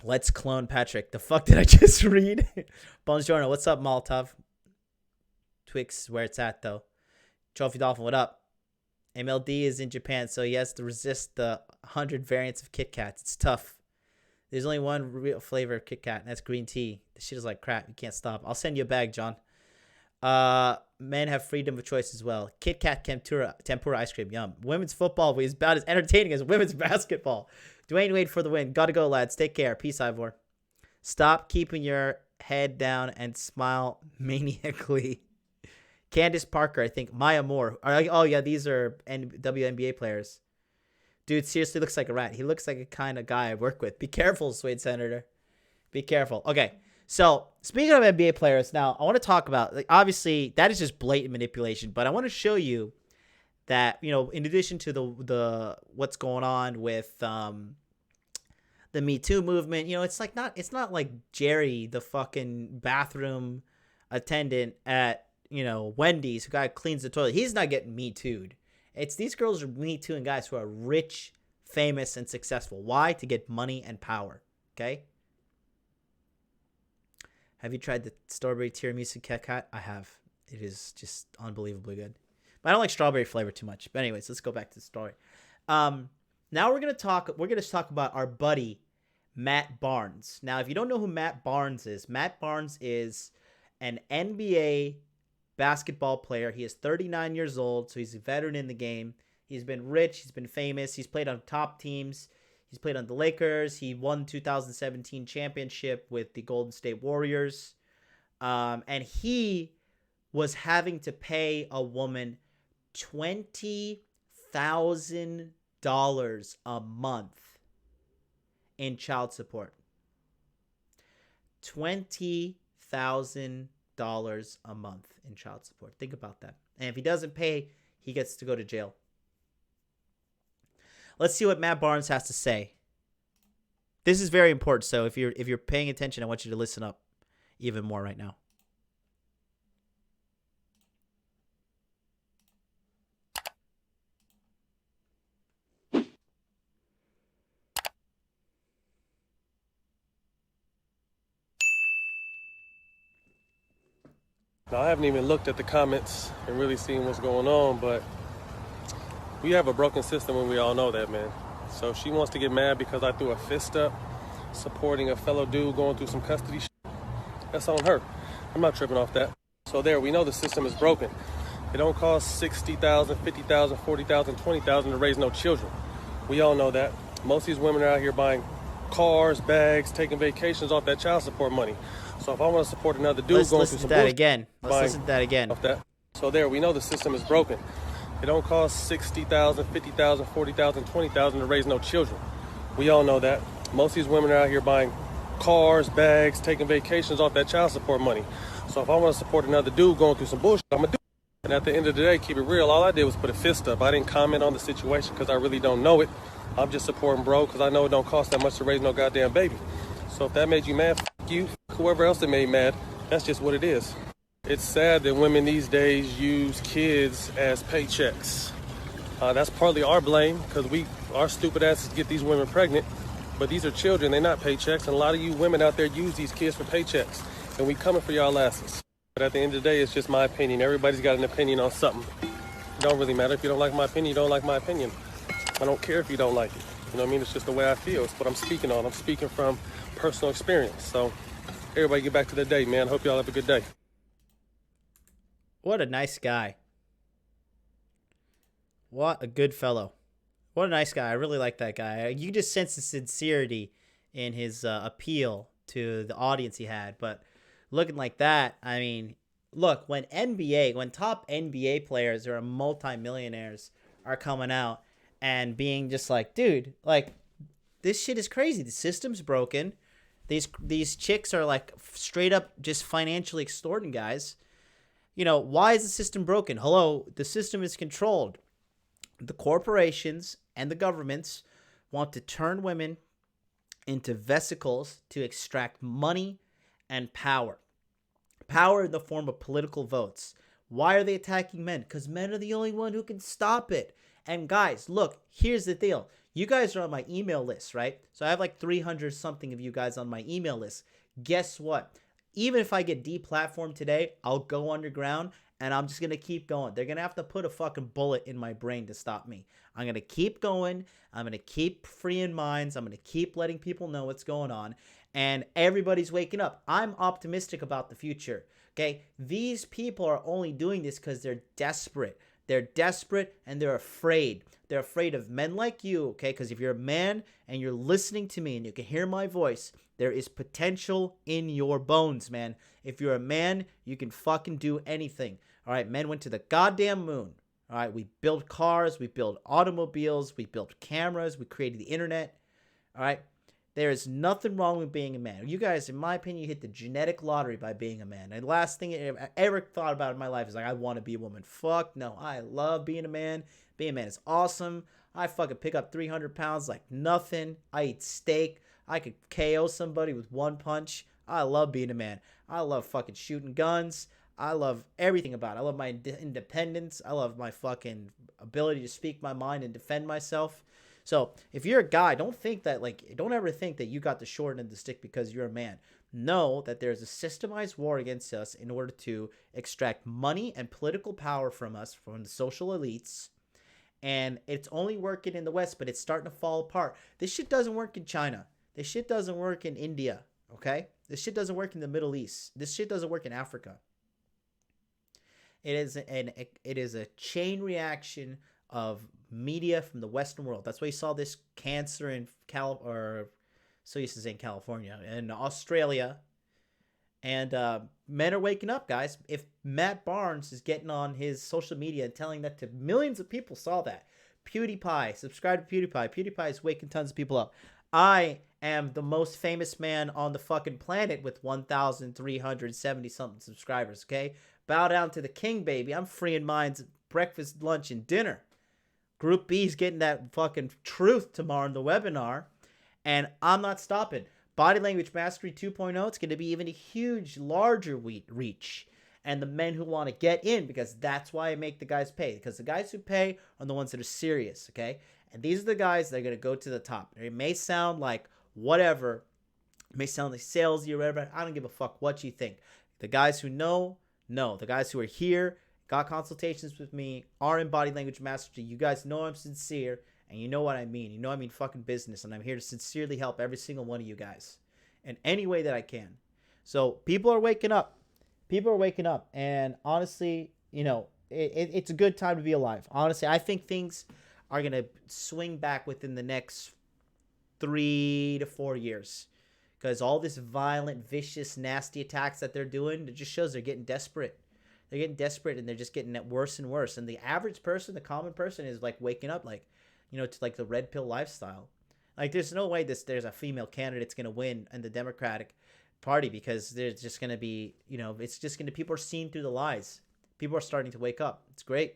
Let's clone Patrick. The fuck did I just read? Bones Journal. What's up, Molotov? Twix, where it's at, though. Trophy Dolphin, what up? MLD is in Japan, so he has to resist the 100 variants of Kit Kats. It's tough. There's only one real flavor of Kit Kat, and that's green tea. This shit is like crap. You can't stop. I'll send you a bag, John. Men have freedom of choice as well. Kit Kat tempura ice cream. Yum. Women's football is about as entertaining as women's basketball. Dwayne Wade for the win. Gotta go, lads. Take care. Peace, Ivor. Stop keeping your head down and smile maniacally. Candace Parker, I think. Maya Moore. Oh, yeah, these are WNBA players. Dude, seriously looks like a rat. He looks like a kind of guy I work with. Be careful, Swade Senator. Be careful. Okay, so speaking of NBA players, now I want to talk about, like, obviously, that is just blatant manipulation, but I want to show you that, in addition to the what's going on with the Me Too movement, it's not like Jerry, the fucking bathroom attendant at Wendy's, who guy cleans the toilet. He's not getting Me Too'd. It's these girls are Me Too'ing guys who are rich, famous, and successful. Why? To get money and power. Okay? Have you tried the strawberry tiramisu Kit Kat? I have. It is just unbelievably good. But I don't like strawberry flavor too much. But anyways, let's go back to the story. Now we're gonna talk about our buddy Matt Barnes. Now, if you don't know who Matt Barnes is an NBA basketball player. He is 39 years old, so he's a veteran in the game. He's been rich. He's been famous. He's played on top teams. He's played on the Lakers. He won 2017 championship with the Golden State Warriors. And he was having to pay a woman $20,000 a month in child support. $20,000 a month in child support. Think about that. And if he doesn't pay, he gets to go to jail. Let's see what Matt Barnes has to say. This is very important, so if you're paying attention, I want you to listen up even more right now. Now, I haven't even looked at the comments and really seen what's going on, but we have a broken system and we all know that, man. So if she wants to get mad because I threw a fist up supporting a fellow dude going through some custody shit, that's on her. I'm not tripping off that. So there, we know the system is broken. It don't cost $60,000, $50,000, $40,000, $20,000 to raise no children. We all know that. Most of these women are out here buying cars, bags, taking vacations off that child support money. So if I want to support another dude going through some bullshit, Let's listen to that again. Off that. So there, we know the system is broken. It don't cost $60,000, $50,000, $40,000, $20,000 to raise no children. We all know that. Most of these women are out here buying cars, bags, taking vacations off that child support money. So if I want to support another dude going through some bullshit, I'm going to do it. And at the end of the day, keep it real, all I did was put a fist up. I didn't comment on the situation because I really don't know it. I'm just supporting bro because I know it don't cost that much to raise no goddamn baby. So if that made you mad, f*** you, whoever else that made mad, that's just what it is. It's sad that women these days use kids as paychecks. That's partly our blame because our stupid asses get these women pregnant. But these are children, they're not paychecks. And a lot of you women out there use these kids for paychecks. And we coming for y'all asses. But at the end of the day, it's just my opinion. Everybody's got an opinion on something. It don't really matter. If you don't like my opinion, you don't like my opinion. I don't care if you don't like it. You know what I mean? It's just the way I feel. It's what I'm speaking on. I'm speaking from personal experience. So everybody get back to the day, man. Hope y'all have a good day. What a nice guy. What a good fellow. What a nice guy. I really like that guy. You just sense the sincerity in his appeal to the audience he had. But looking like that, I mean, look, when top NBA players or multimillionaires are coming out and being just like, dude, like, this shit is crazy. The system's broken. These chicks are like straight up just financially extorting guys. You know, why is the system broken? Hello, the system is controlled. The corporations and the governments want to turn women into vesicles to extract money and power. Power in the form of political votes. Why are they attacking men? Because men are the only one who can stop it. And guys, look, here's the deal. You guys are on my email list, right? So I have like 300 something of you guys on my email list. Guess what? Even if I get deplatformed today, I'll go underground and I'm just going to keep going. They're going to have to put a fucking bullet in my brain to stop me. I'm going to keep going. I'm going to keep freeing minds. I'm going to keep letting people know what's going on. And everybody's waking up. I'm optimistic about the future. Okay? These people are only doing this because they're desperate. They're desperate and they're afraid. They're afraid of men like you, okay? Because if you're a man and you're listening to me and you can hear my voice, there is potential in your bones, man. If you're a man, you can fucking do anything. All right, men went to the goddamn moon. All right, we built cars, we built automobiles, we built cameras, we created the internet. All right, there is nothing wrong with being a man. You guys, in my opinion, you hit the genetic lottery by being a man. And the last thing I ever thought about in my life is like, I want to be a woman. Fuck no, I love being a man. Being a man is awesome. I fucking pick up 300 pounds like nothing. I eat steak. I could KO somebody with one punch. I love being a man. I love fucking shooting guns. I love everything about it. I love my independence. I love my fucking ability to speak my mind and defend myself. So if you're a guy, don't ever think that you got the short end of the stick because you're a man. Know that there's a systemized war against us in order to extract money and political power from us, from the social elites. And it's only working in the West, but it's starting to fall apart. This shit doesn't work in China. This shit doesn't work in India, okay? This shit doesn't work in the Middle East. This shit doesn't work in Africa. It is a chain reaction of media from the Western world. That's why you saw this cancer in California, in Australia. And men are waking up, guys. If Matt Barnes is getting on his social media and telling that to millions of people, saw that. PewDiePie, subscribe to PewDiePie. PewDiePie is waking tons of people up. I am the most famous man on the fucking planet with 1,370 something subscribers, okay? Bow down to the king, baby. I'm freeing minds at breakfast, lunch, and dinner. Group B's getting that fucking truth tomorrow in the webinar. And I'm not stopping. Body Language Mastery 2.0, it's going to be even a huge, larger reach. And the men who want to get in, because that's why I make the guys pay. Because the guys who pay are the ones that are serious, okay? And these are the guys that are going to go to the top. It may sound like whatever. It may sound like salesy or whatever. I don't give a fuck what you think. The guys who know No, the guys who are here, got consultations with me, are in body language mastery. You guys know I'm sincere, and you know what I mean. You know I mean fucking business, and I'm here to sincerely help every single one of you guys in any way that I can. So people are waking up. People are waking up, and honestly, you know, it's a good time to be alive. Honestly, I think things are going to swing back within the next 3 to 4 years. Because all this violent, vicious, nasty attacks that they're doing, it just shows they're getting desperate. They're getting desperate, and they're just getting worse and worse. And the average person, the common person, is like waking up, like, you know, to like the red pill lifestyle. Like, there's no way there's a female candidate's going to win in the Democratic Party, because there's just going to be, you know, it's just going to, people are seeing through the lies. People are starting to wake up. It's great.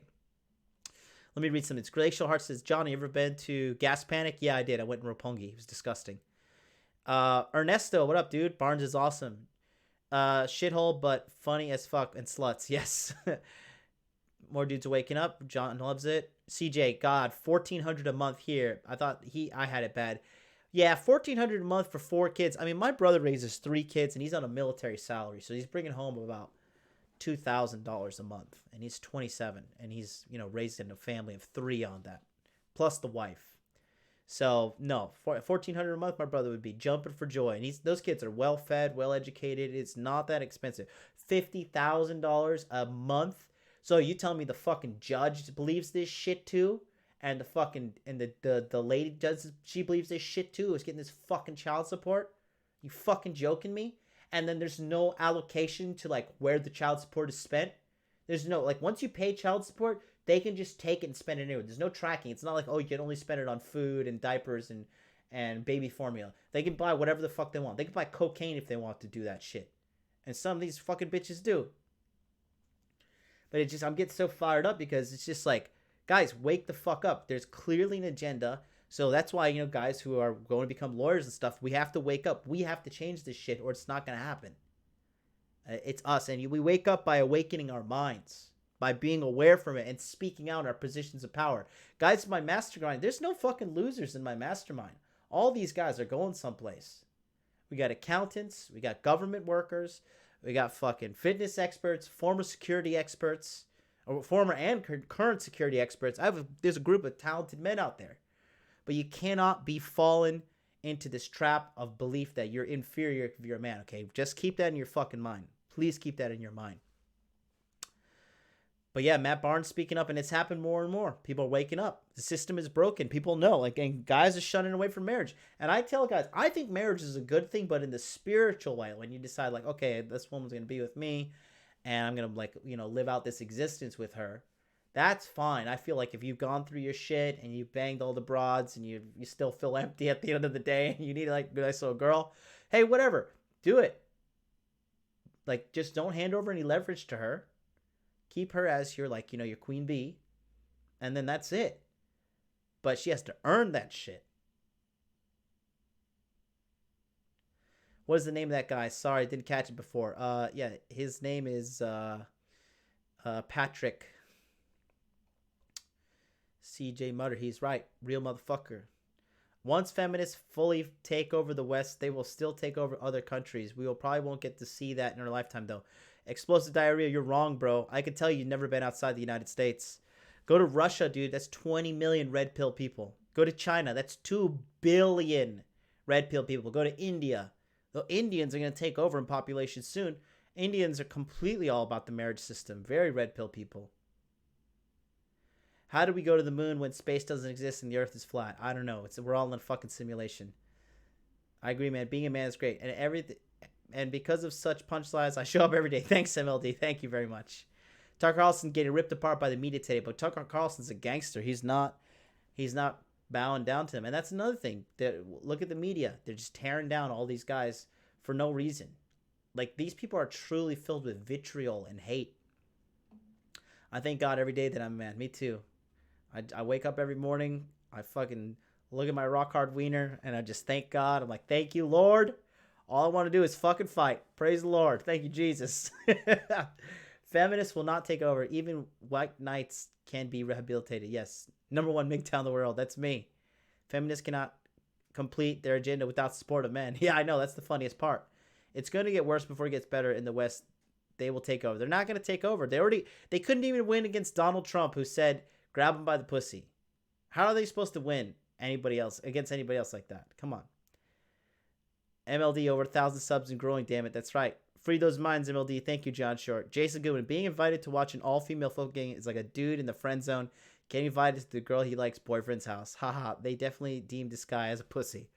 Let me read something. It's Glacial Heart says, Johnny, ever been to Gas Panic? Yeah, I did. I went in Roppongi. It was disgusting. Ernesto, what up, dude? Barnes is awesome. Shithole, but funny as fuck, and sluts. Yes. More dudes are waking up. John loves it. CJ, God, $1,400 a month here. I had it bad. Yeah, $1,400 a month for 4 kids. I mean, my brother raises 3 kids, and he's on a military salary, so he's bringing home about $2,000 a month, and he's 27, and he's, you know, raised in a family of 3 on that, plus the wife. So no, for $1,400 a month, my brother would be jumping for joy, and those kids are well fed, well educated. It's not that expensive. $50,000 a month. So you tell me the fucking judge believes this shit too, and the lady does, she believes this shit too, is getting this fucking child support? You fucking joking me? And then there's no allocation to like where the child support is spent. There's no, like, once you pay child support, they can just take it and spend it anywhere. There's no tracking. It's not like, oh, you can only spend it on food and diapers and baby formula. They can buy whatever the fuck they want. They can buy cocaine if they want to do that shit. And some of these fucking bitches do. But it just, I'm getting so fired up because it's just like, guys, wake the fuck up. There's clearly an agenda. So that's why, you know, guys who are going to become lawyers and stuff, we have to wake up. We have to change this shit, or it's not going to happen. It's us. And we wake up by awakening our minds, by being aware from it and speaking out in our positions of power. Guys, in my mastermind, there's no fucking losers in my mastermind. All these guys are going someplace. We got accountants. We got government workers. We got fucking fitness experts, former security experts, or former and current security experts. There's a group of talented men out there. But you cannot be fallen into this trap of belief that you're inferior if you're a man, okay? Just keep that in your fucking mind. Please keep that in your mind. But yeah, Matt Barnes speaking up, and it's happened more and more. People are waking up. The system is broken. People know. Like, and guys are shunning away from marriage. And I tell guys, I think marriage is a good thing, but in the spiritual way. When you decide, like, okay, this woman's going to be with me, and I'm going to, like, you know, live out this existence with her. That's fine. I feel like if you've gone through your shit and you've banged all the broads and you still feel empty at the end of the day and you need, like, a nice little girl, hey, whatever. Do it. Like, just don't hand over any leverage to her. Keep her as your, like, you know, your queen bee. And then that's it. But she has to earn that shit. What is the name of that guy? Sorry, I didn't catch it before. Yeah, his name is Patrick. CJ Mutter. He's right. Real motherfucker. Once feminists fully take over the West, they will still take over other countries. We probably won't get to see that in our lifetime, though. Explosive diarrhea, you're wrong, bro. I can tell you've never been outside the United States. Go to Russia, dude. That's 20 million red pill people. Go to China. That's 2 billion red pill people. Go to India. The Indians are going to take over in population soon. Indians are completely all about the marriage system. Very red pill people. How do we go to the moon when space doesn't exist and the earth is flat? I don't know. We're all in a fucking simulation. I agree, man. Being a man is great. And because of such punchlines, I show up every day. Thanks, MLD. Thank you very much. Tucker Carlson getting ripped apart by the media today, but Tucker Carlson's a gangster. He's not bowing down to him. And that's another thing. Look at the media. They're just tearing down all these guys for no reason. Like, these people are truly filled with vitriol and hate. I thank God every day that I'm a man. Me too. I wake up every morning. I fucking look at my rock hard wiener, and I just thank God. I'm like, thank you, Lord. All I want to do is fucking fight. Praise the Lord. Thank you, Jesus. Feminists will not take over. Even white knights can be rehabilitated. Yes. Number 1 MGTOW in the world. That's me. Feminists cannot complete their agenda without support of men. Yeah, I know. That's the funniest part. It's going to get worse before it gets better in the West. they will take over. They're not going to take over. They couldn't even win against Donald Trump, who said, grab him by the pussy. How are they supposed to win against anybody else like that? Come on. MLD over 1,000 subs and growing, damn it. That's right. Free those minds, MLD. Thank you, John Short. Jason Goodwin. Being invited to watch an all-female football game is like a dude in the friend zone getting invited to the girl he likes boyfriend's house. Haha. They definitely deemed this guy as a pussy.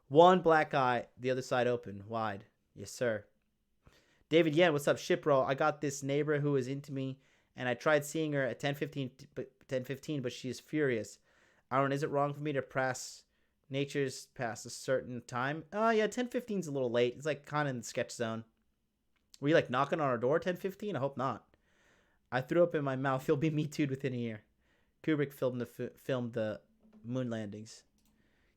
One black eye, the other side open, wide. Yes, sir. David Yen, what's up, Shipro? I got this neighbor who is into me, and I tried seeing her at 10:15, but she is furious. Aaron, is it wrong for me to press nature's past a certain time? Yeah, 10:15 is a little late. It's like kind of in the sketch zone. Were you like knocking on our door 10:15? I hope not. I threw up in my mouth. He'll be Me Too'd within a year. Kubrick filmed the moon landings.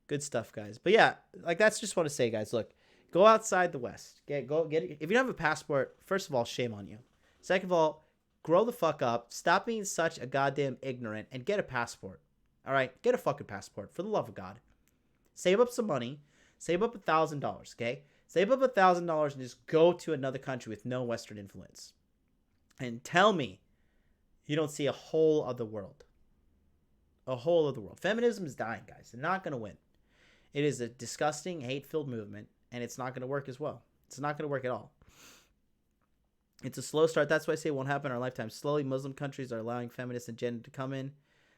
Good stuff, guys. But yeah, like that's just what I say, guys. Look, go outside the West. Get it. If you don't have a passport, first of all, shame on you. Second of all, grow the fuck up. Stop being such a goddamn ignorant and get a passport. All right, get a fucking passport for the love of God. Save up some money. Save up $1,000. Okay. Save up $1,000 and just go to another country with no Western influence. And tell me you don't see a whole other world. A whole other world. Feminism is dying, guys. They're not going to win. It is a disgusting, hate-filled movement, and it's not going to work as well. It's not going to work at all. It's a slow start. That's why I say it won't happen in our lifetime. Slowly, Muslim countries are allowing feminist agenda to come in.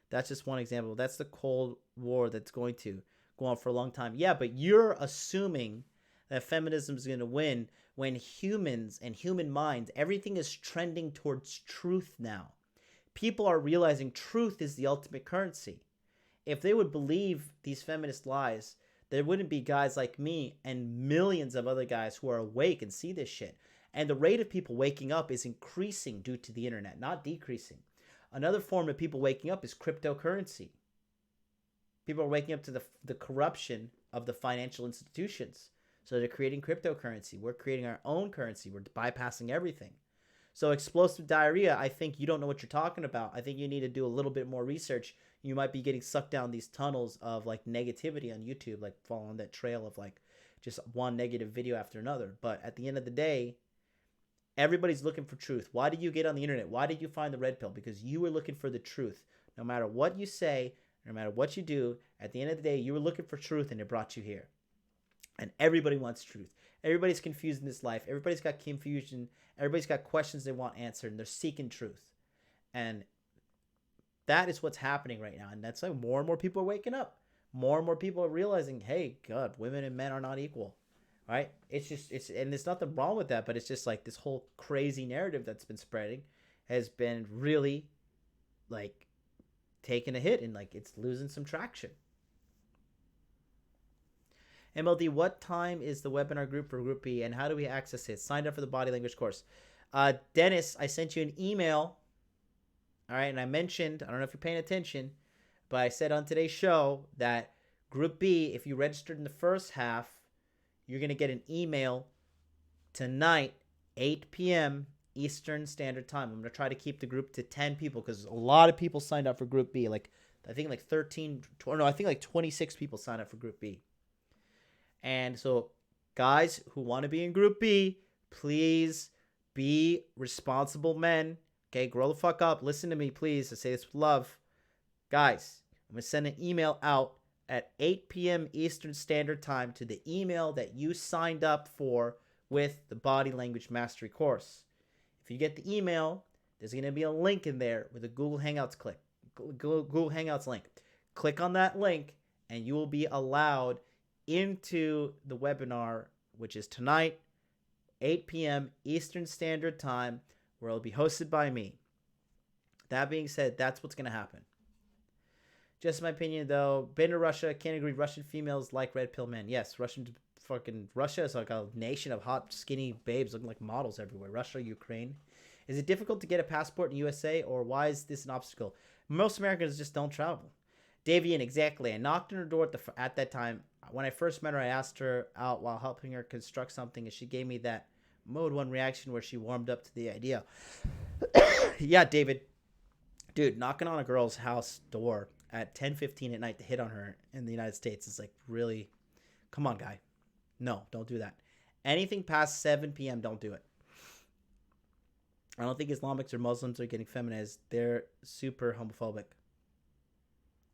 That's just one example. That's the Cold War that's going to go on for a long time. Yeah, but you're assuming that feminism is going to win when humans and human minds, everything is trending towards truth now. People are realizing truth is the ultimate currency. If they would believe these feminist lies, there wouldn't be guys like me and millions of other guys who are awake and see this shit. And the rate of people waking up is increasing due to the internet, not decreasing. Another form of people waking up is cryptocurrency. People are waking up to the corruption of the financial institutions. So they're creating cryptocurrency. We're creating our own currency. We're bypassing everything. So explosive diarrhea, I think you don't know what you're talking about. I think you need to do a little bit more research. You might be getting sucked down these tunnels of like negativity on YouTube, like following that trail of like just one negative video after another. But at the end of the day, everybody's looking for truth. Why did you get on the internet? Why did you find the red pill? Because you were looking for the truth. No matter what you say, no matter what you do, at the end of the day, you were looking for truth and it brought you here. And everybody wants truth. Everybody's confused in this life. Everybody's got confusion. Everybody's got questions they want answered, and they're seeking truth. And that is what's happening right now. And that's why more and more people are waking up. More and more people are realizing, hey, God, women and men are not equal. Right? And there's nothing wrong with that, but it's just like this whole crazy narrative that's been spreading has been really like taking a hit and like it's losing some traction. MLD, what time is the webinar group for Group B and how do we access it? Signed up for the body language course. Dennis, I sent you an email. All right. And I mentioned, I don't know if you're paying attention, but I said on today's show that Group B, if you registered in the first half, you're going to get an email tonight, 8 p.m. Eastern Standard Time. I'm going to try to keep the group to 10 people because a lot of people signed up for Group B. Like, I think like 26 people signed up for Group B. And so, guys who want to be in Group B, please be responsible men. Okay, grow the fuck up. Listen to me, please. I say this with love. Guys, I'm going to send an email out at 8 p.m. Eastern Standard Time to the email that you signed up for with the Body Language Mastery course. If you get the email, there's going to be a link in there with a Google Hangouts Google Hangouts link. Click on that link, and you will be allowed into the webinar, which is tonight, 8 p.m. Eastern Standard Time, where it'll be hosted by me. That being said, that's what's going to happen. Just my opinion, though. Been to Russia, can't agree. Russian females like red pill men. Yes, Russia is like a nation of hot, skinny babes looking like models everywhere. Russia, Ukraine. Is it difficult to get a passport in USA, or why is this an obstacle? Most Americans just don't travel. Davian, exactly. I knocked on her door at that time. When I first met her, I asked her out while helping her construct something, and she gave me that mode 1 reaction where she warmed up to the idea. Yeah, David. Dude, knocking on a girl's house door at 10:15 at night to hit on her in the United States is like really, come on, guy. No, don't do that. Anything past 7 p.m., don't do it. I don't think Islamics or Muslims are getting feminized. They're super homophobic.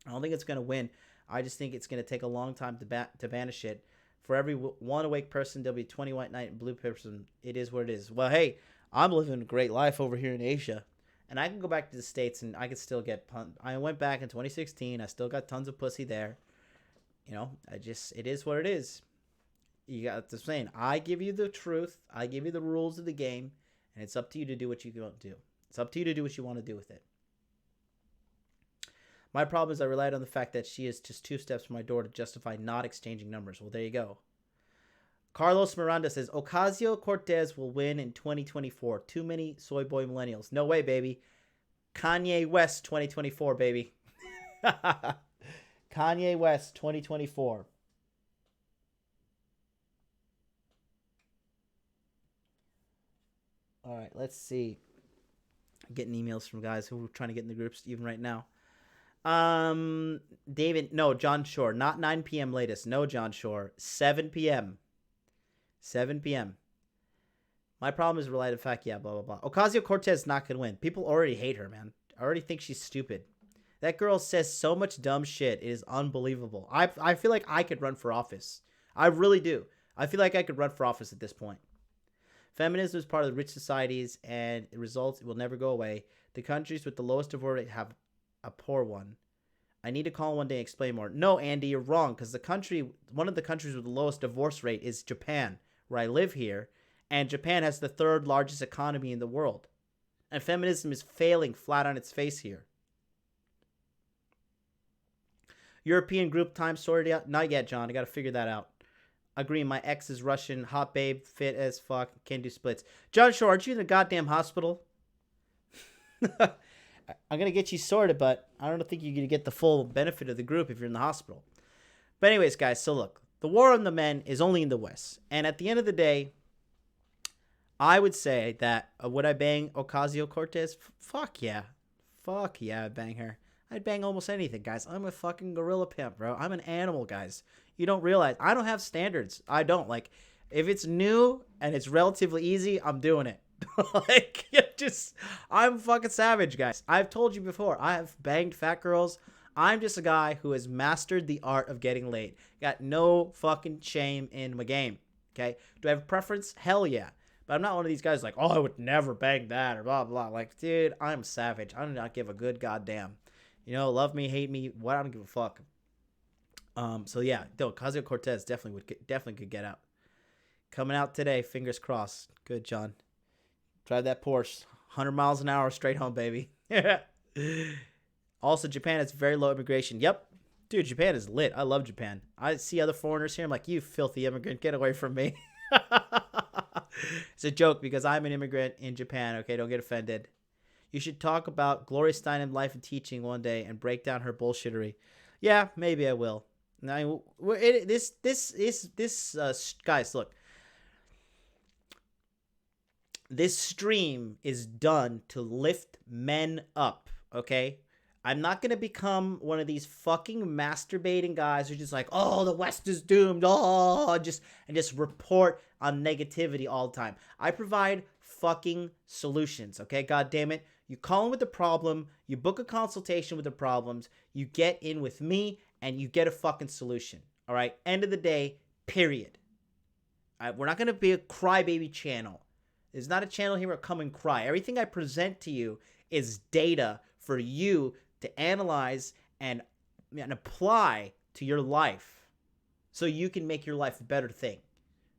I don't think it's going to win. I just think it's going to take a long time to banish it. For every one awake person, there'll be 20 white knight and blue person. It is what it is. Well, hey, I'm living a great life over here in Asia. And I can go back to the States and I can still get I went back in 2016. I still got tons of pussy there. You know, it is what it is. You got the saying, I give you the truth. I give you the rules of the game. And it's up to you to do what you want to do. It's up to you to do what you want to do with it. My problem is I relied on the fact that she is just 2 steps from my door to justify not exchanging numbers. Well, there you go. Carlos Miranda says, Ocasio-Cortez will win in 2024. Too many soy boy millennials. No way, baby. Kanye West 2024, baby. Kanye West 2024. All right, let's see. I'm getting emails from guys who are trying to get in the groups even right now. David, no, John Shore, not 9 p.m. latest. No, John Shore, 7 p.m. 7 p.m. My problem is related to the fact, yeah, blah, blah, blah. Ocasio-Cortez not going to win. People already hate her, man. I already think she's stupid. That girl says so much dumb shit. It is unbelievable. I feel like I could run for office. I really do. I feel like I could run for office at this point. Feminism is part of the rich societies, and the results will never go away. The countries with the lowest divorce rate have a poor one. I need to call one day and explain more. No, Andy, you're wrong, because one of the countries with the lowest divorce rate is Japan, where I live here, and Japan has the 3rd largest economy in the world. And feminism is failing flat on its face here. European group time sorted out? Not yet, John. I got to figure that out. Agree, my ex is Russian, hot babe, fit as fuck, can do splits. John Shore, aren't you in the goddamn hospital? I'm going to get you sorted, but I don't think you're going to get the full benefit of the group if you're in the hospital. But anyways, guys, so look, the war on the men is only in the West. And at the end of the day, I would say that, would I bang Ocasio-Cortez? Fuck yeah. Fuck yeah, I'd bang her. I'd bang almost anything, guys. I'm a fucking gorilla pimp, bro. I'm an animal, guys. You don't realize. I don't have standards. I don't. Like, if it's new and it's relatively easy, I'm doing it. Like, I'm fucking savage, guys. I've told you before, I have banged fat girls. I'm just a guy who has mastered the art of getting laid. Got no fucking shame in my game, okay? Do I have a preference? Hell yeah. But I'm not one of these guys like, oh, I would never bang that or blah, blah. Like, dude, I'm savage. I do not give a good goddamn. You know, love me, hate me, what? I don't give a fuck. So yeah, Ocasio-Cortez definitely could get out. Coming out today, fingers crossed. Good, John. Drive that Porsche, 100 miles an hour straight home, baby. Also, Japan has very low immigration. Yep. Dude, Japan is lit. I love Japan. I see other foreigners here. I'm like, you filthy immigrant, get away from me. It's a joke because I'm an immigrant in Japan, okay? Don't get offended. You should talk about Gloria Steinem's life and teaching one day and break down her bullshittery. Yeah, maybe I will. Now, guys, look. This stream is done to lift men up, okay? I'm not going to become one of these fucking masturbating guys who just like, oh, the West is doomed, and just report on negativity all the time. I provide fucking solutions, okay? God damn it. You call in with the problem, you book a consultation with the problems, you get in with me, and you get a fucking solution, all right? End of the day, period. All right, we're not going to be a crybaby channel. There's not a channel here where I come and cry. Everything I present to you is data for you to analyze and apply to your life so you can make your life a better thing.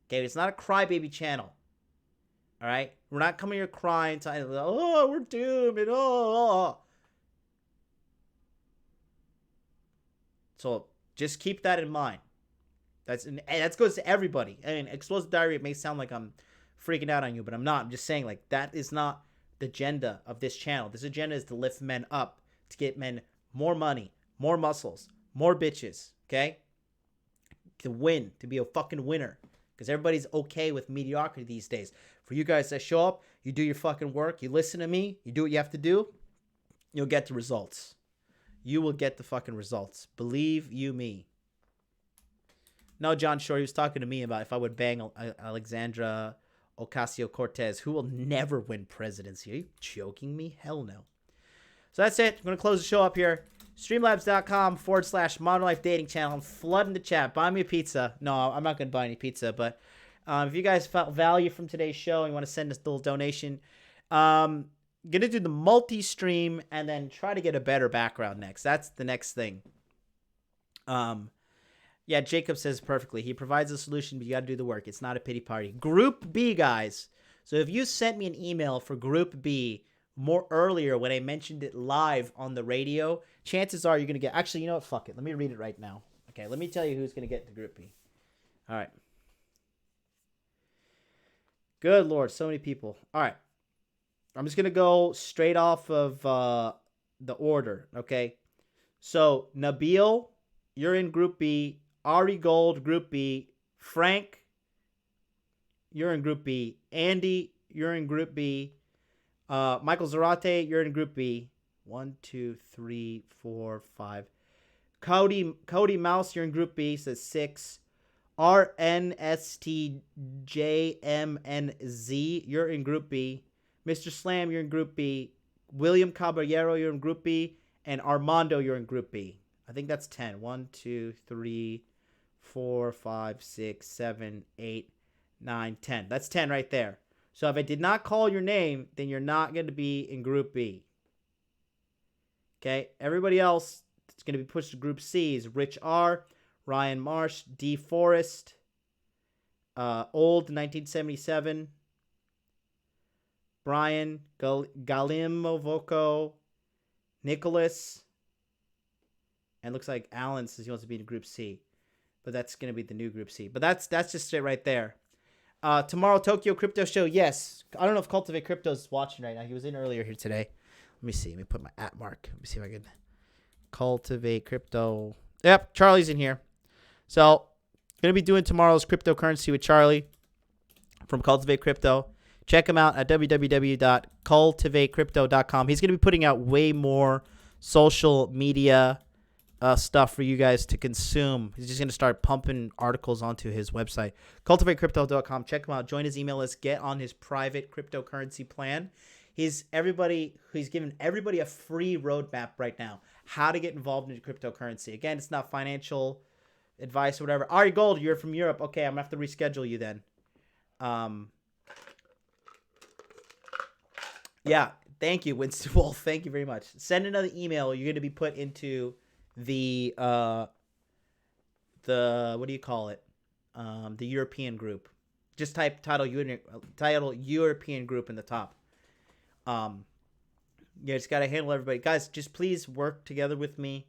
Okay, it's not a crybaby channel. All right? We're not coming here crying, oh, we're doomed, and oh. So just keep that in mind. That goes to everybody. I mean, explosive diarrhea may sound like I'm freaking out on you, but I'm not. I'm just saying, like, that is not the agenda of this channel. This agenda is to lift men up, to get men more money, more muscles, more bitches, okay? To win, to be a fucking winner. Because everybody's okay with mediocrity these days. For you guys that show up, you do your fucking work, you listen to me, you do what you have to do, you'll get the results. You will get the fucking results. Believe you me. No, John Shore, he was talking to me about if I would bang Alexandra Ocasio-Cortez, who will never win presidency. Are you joking me? Hell no. So that's it. I'm going to close the show up here. Streamlabs.com/Modern Life Dating Channel. I'm flooding the chat. Buy me a pizza. No, I'm not going to buy any pizza, but if you guys felt value from today's show and you want to send us a little donation, going to do the multi-stream and then try to get a better background next. That's the next thing. Yeah, Jacob says perfectly. He provides a solution, but you got to do the work. It's not a pity party. Group B, guys. So if you sent me an email for Group B more earlier when I mentioned it live on the radio, chances are you're going to get... Actually, you know what? Fuck it. Let me read it right now. Okay, let me tell you who's going to get to Group B. All right. Good Lord, so many people. All right. I'm just going to go straight off of the order, okay? So, Nabil, you're in Group B. Ari Gold, Group B. Frank, you're in Group B. Andy, you're in Group B. Michael Zarate, you're in Group B. 1, 2, 3, 4, 5. Cody Mouse, you're in Group B, says 6. RNSTJMNZ, you're in Group B. Mr. Slam, you're in Group B. William Caballero, you're in Group B. And Armando, you're in Group B. I think that's 10. 1, 2, 3, 4, 5, 6, 7, 8, 9, 10. That's 10 right there. So if I did not call your name, then you're not going to be in Group B. Okay? Everybody else that's going to be pushed to Group C is Rich R., Ryan Marsh, D. Forrest, Old 1977, Brian Galimovoko, Nicholas, and looks like Alan says he wants to be in Group C. But that's going to be the new Group C. But that's just it right there. Tomorrow, Tokyo Crypto Show. Yes. I don't know if Cultivate Crypto is watching right now. He was in earlier here today. Let me see. Let me put my @ mark. Let me see if I can. Cultivate Crypto. Yep, Charlie's in here. So, going to be doing tomorrow's cryptocurrency with Charlie from Cultivate Crypto. Check him out at www.cultivatecrypto.com. He's going to be putting out way more social media stuff for you guys to consume. He's just going to start pumping articles onto his website, cultivatecrypto.com. Check him out. Join his email list. Get on his private cryptocurrency plan. He's giving everybody a free roadmap right now, how to get involved in cryptocurrency. Again, it's not financial advice or whatever. Ari Gold, you're from Europe. Okay, I'm going to have to reschedule you then. Yeah, thank you, Winston Wolf. Thank you very much. Send another email. You're going to be put into the what do you call it? The European group. Just type title European group in the top. You just got to handle everybody. Guys, just please work together with me.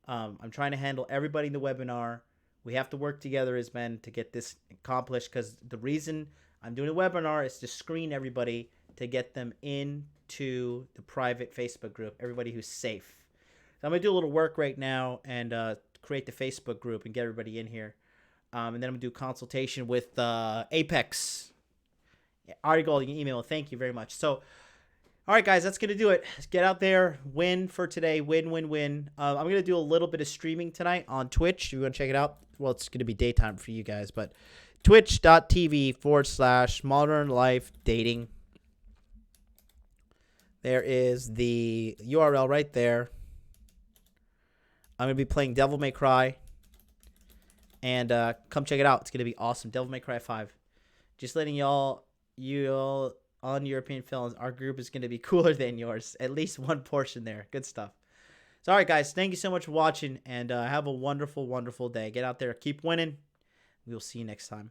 I'm trying to handle everybody in the webinar. We have to work together as men to get this accomplished, because the reason I'm doing a webinar is to screen everybody to get them into the private Facebook group, everybody who's safe. So I'm going to do a little work right now and create the Facebook group and get everybody in here. And then I'm going to do consultation with Apex. Article, you can email. Thank you very much. So, all right, guys, that's going to do it. Let's get out there. Win for today. Win, win, win. I'm going to do a little bit of streaming tonight on Twitch. If you want to check it out, well, it's going to be daytime for you guys, but twitch.tv/Modern Life Dating. There is the URL right there. I'm going to be playing Devil May Cry. And come check it out. It's going to be awesome. Devil May Cry 5. Just letting you all on European films, our group is going to be cooler than yours. At least one portion there. Good stuff. So, all right, guys. Thank you so much for watching. And have a wonderful, wonderful day. Get out there. Keep winning. We will see you next time.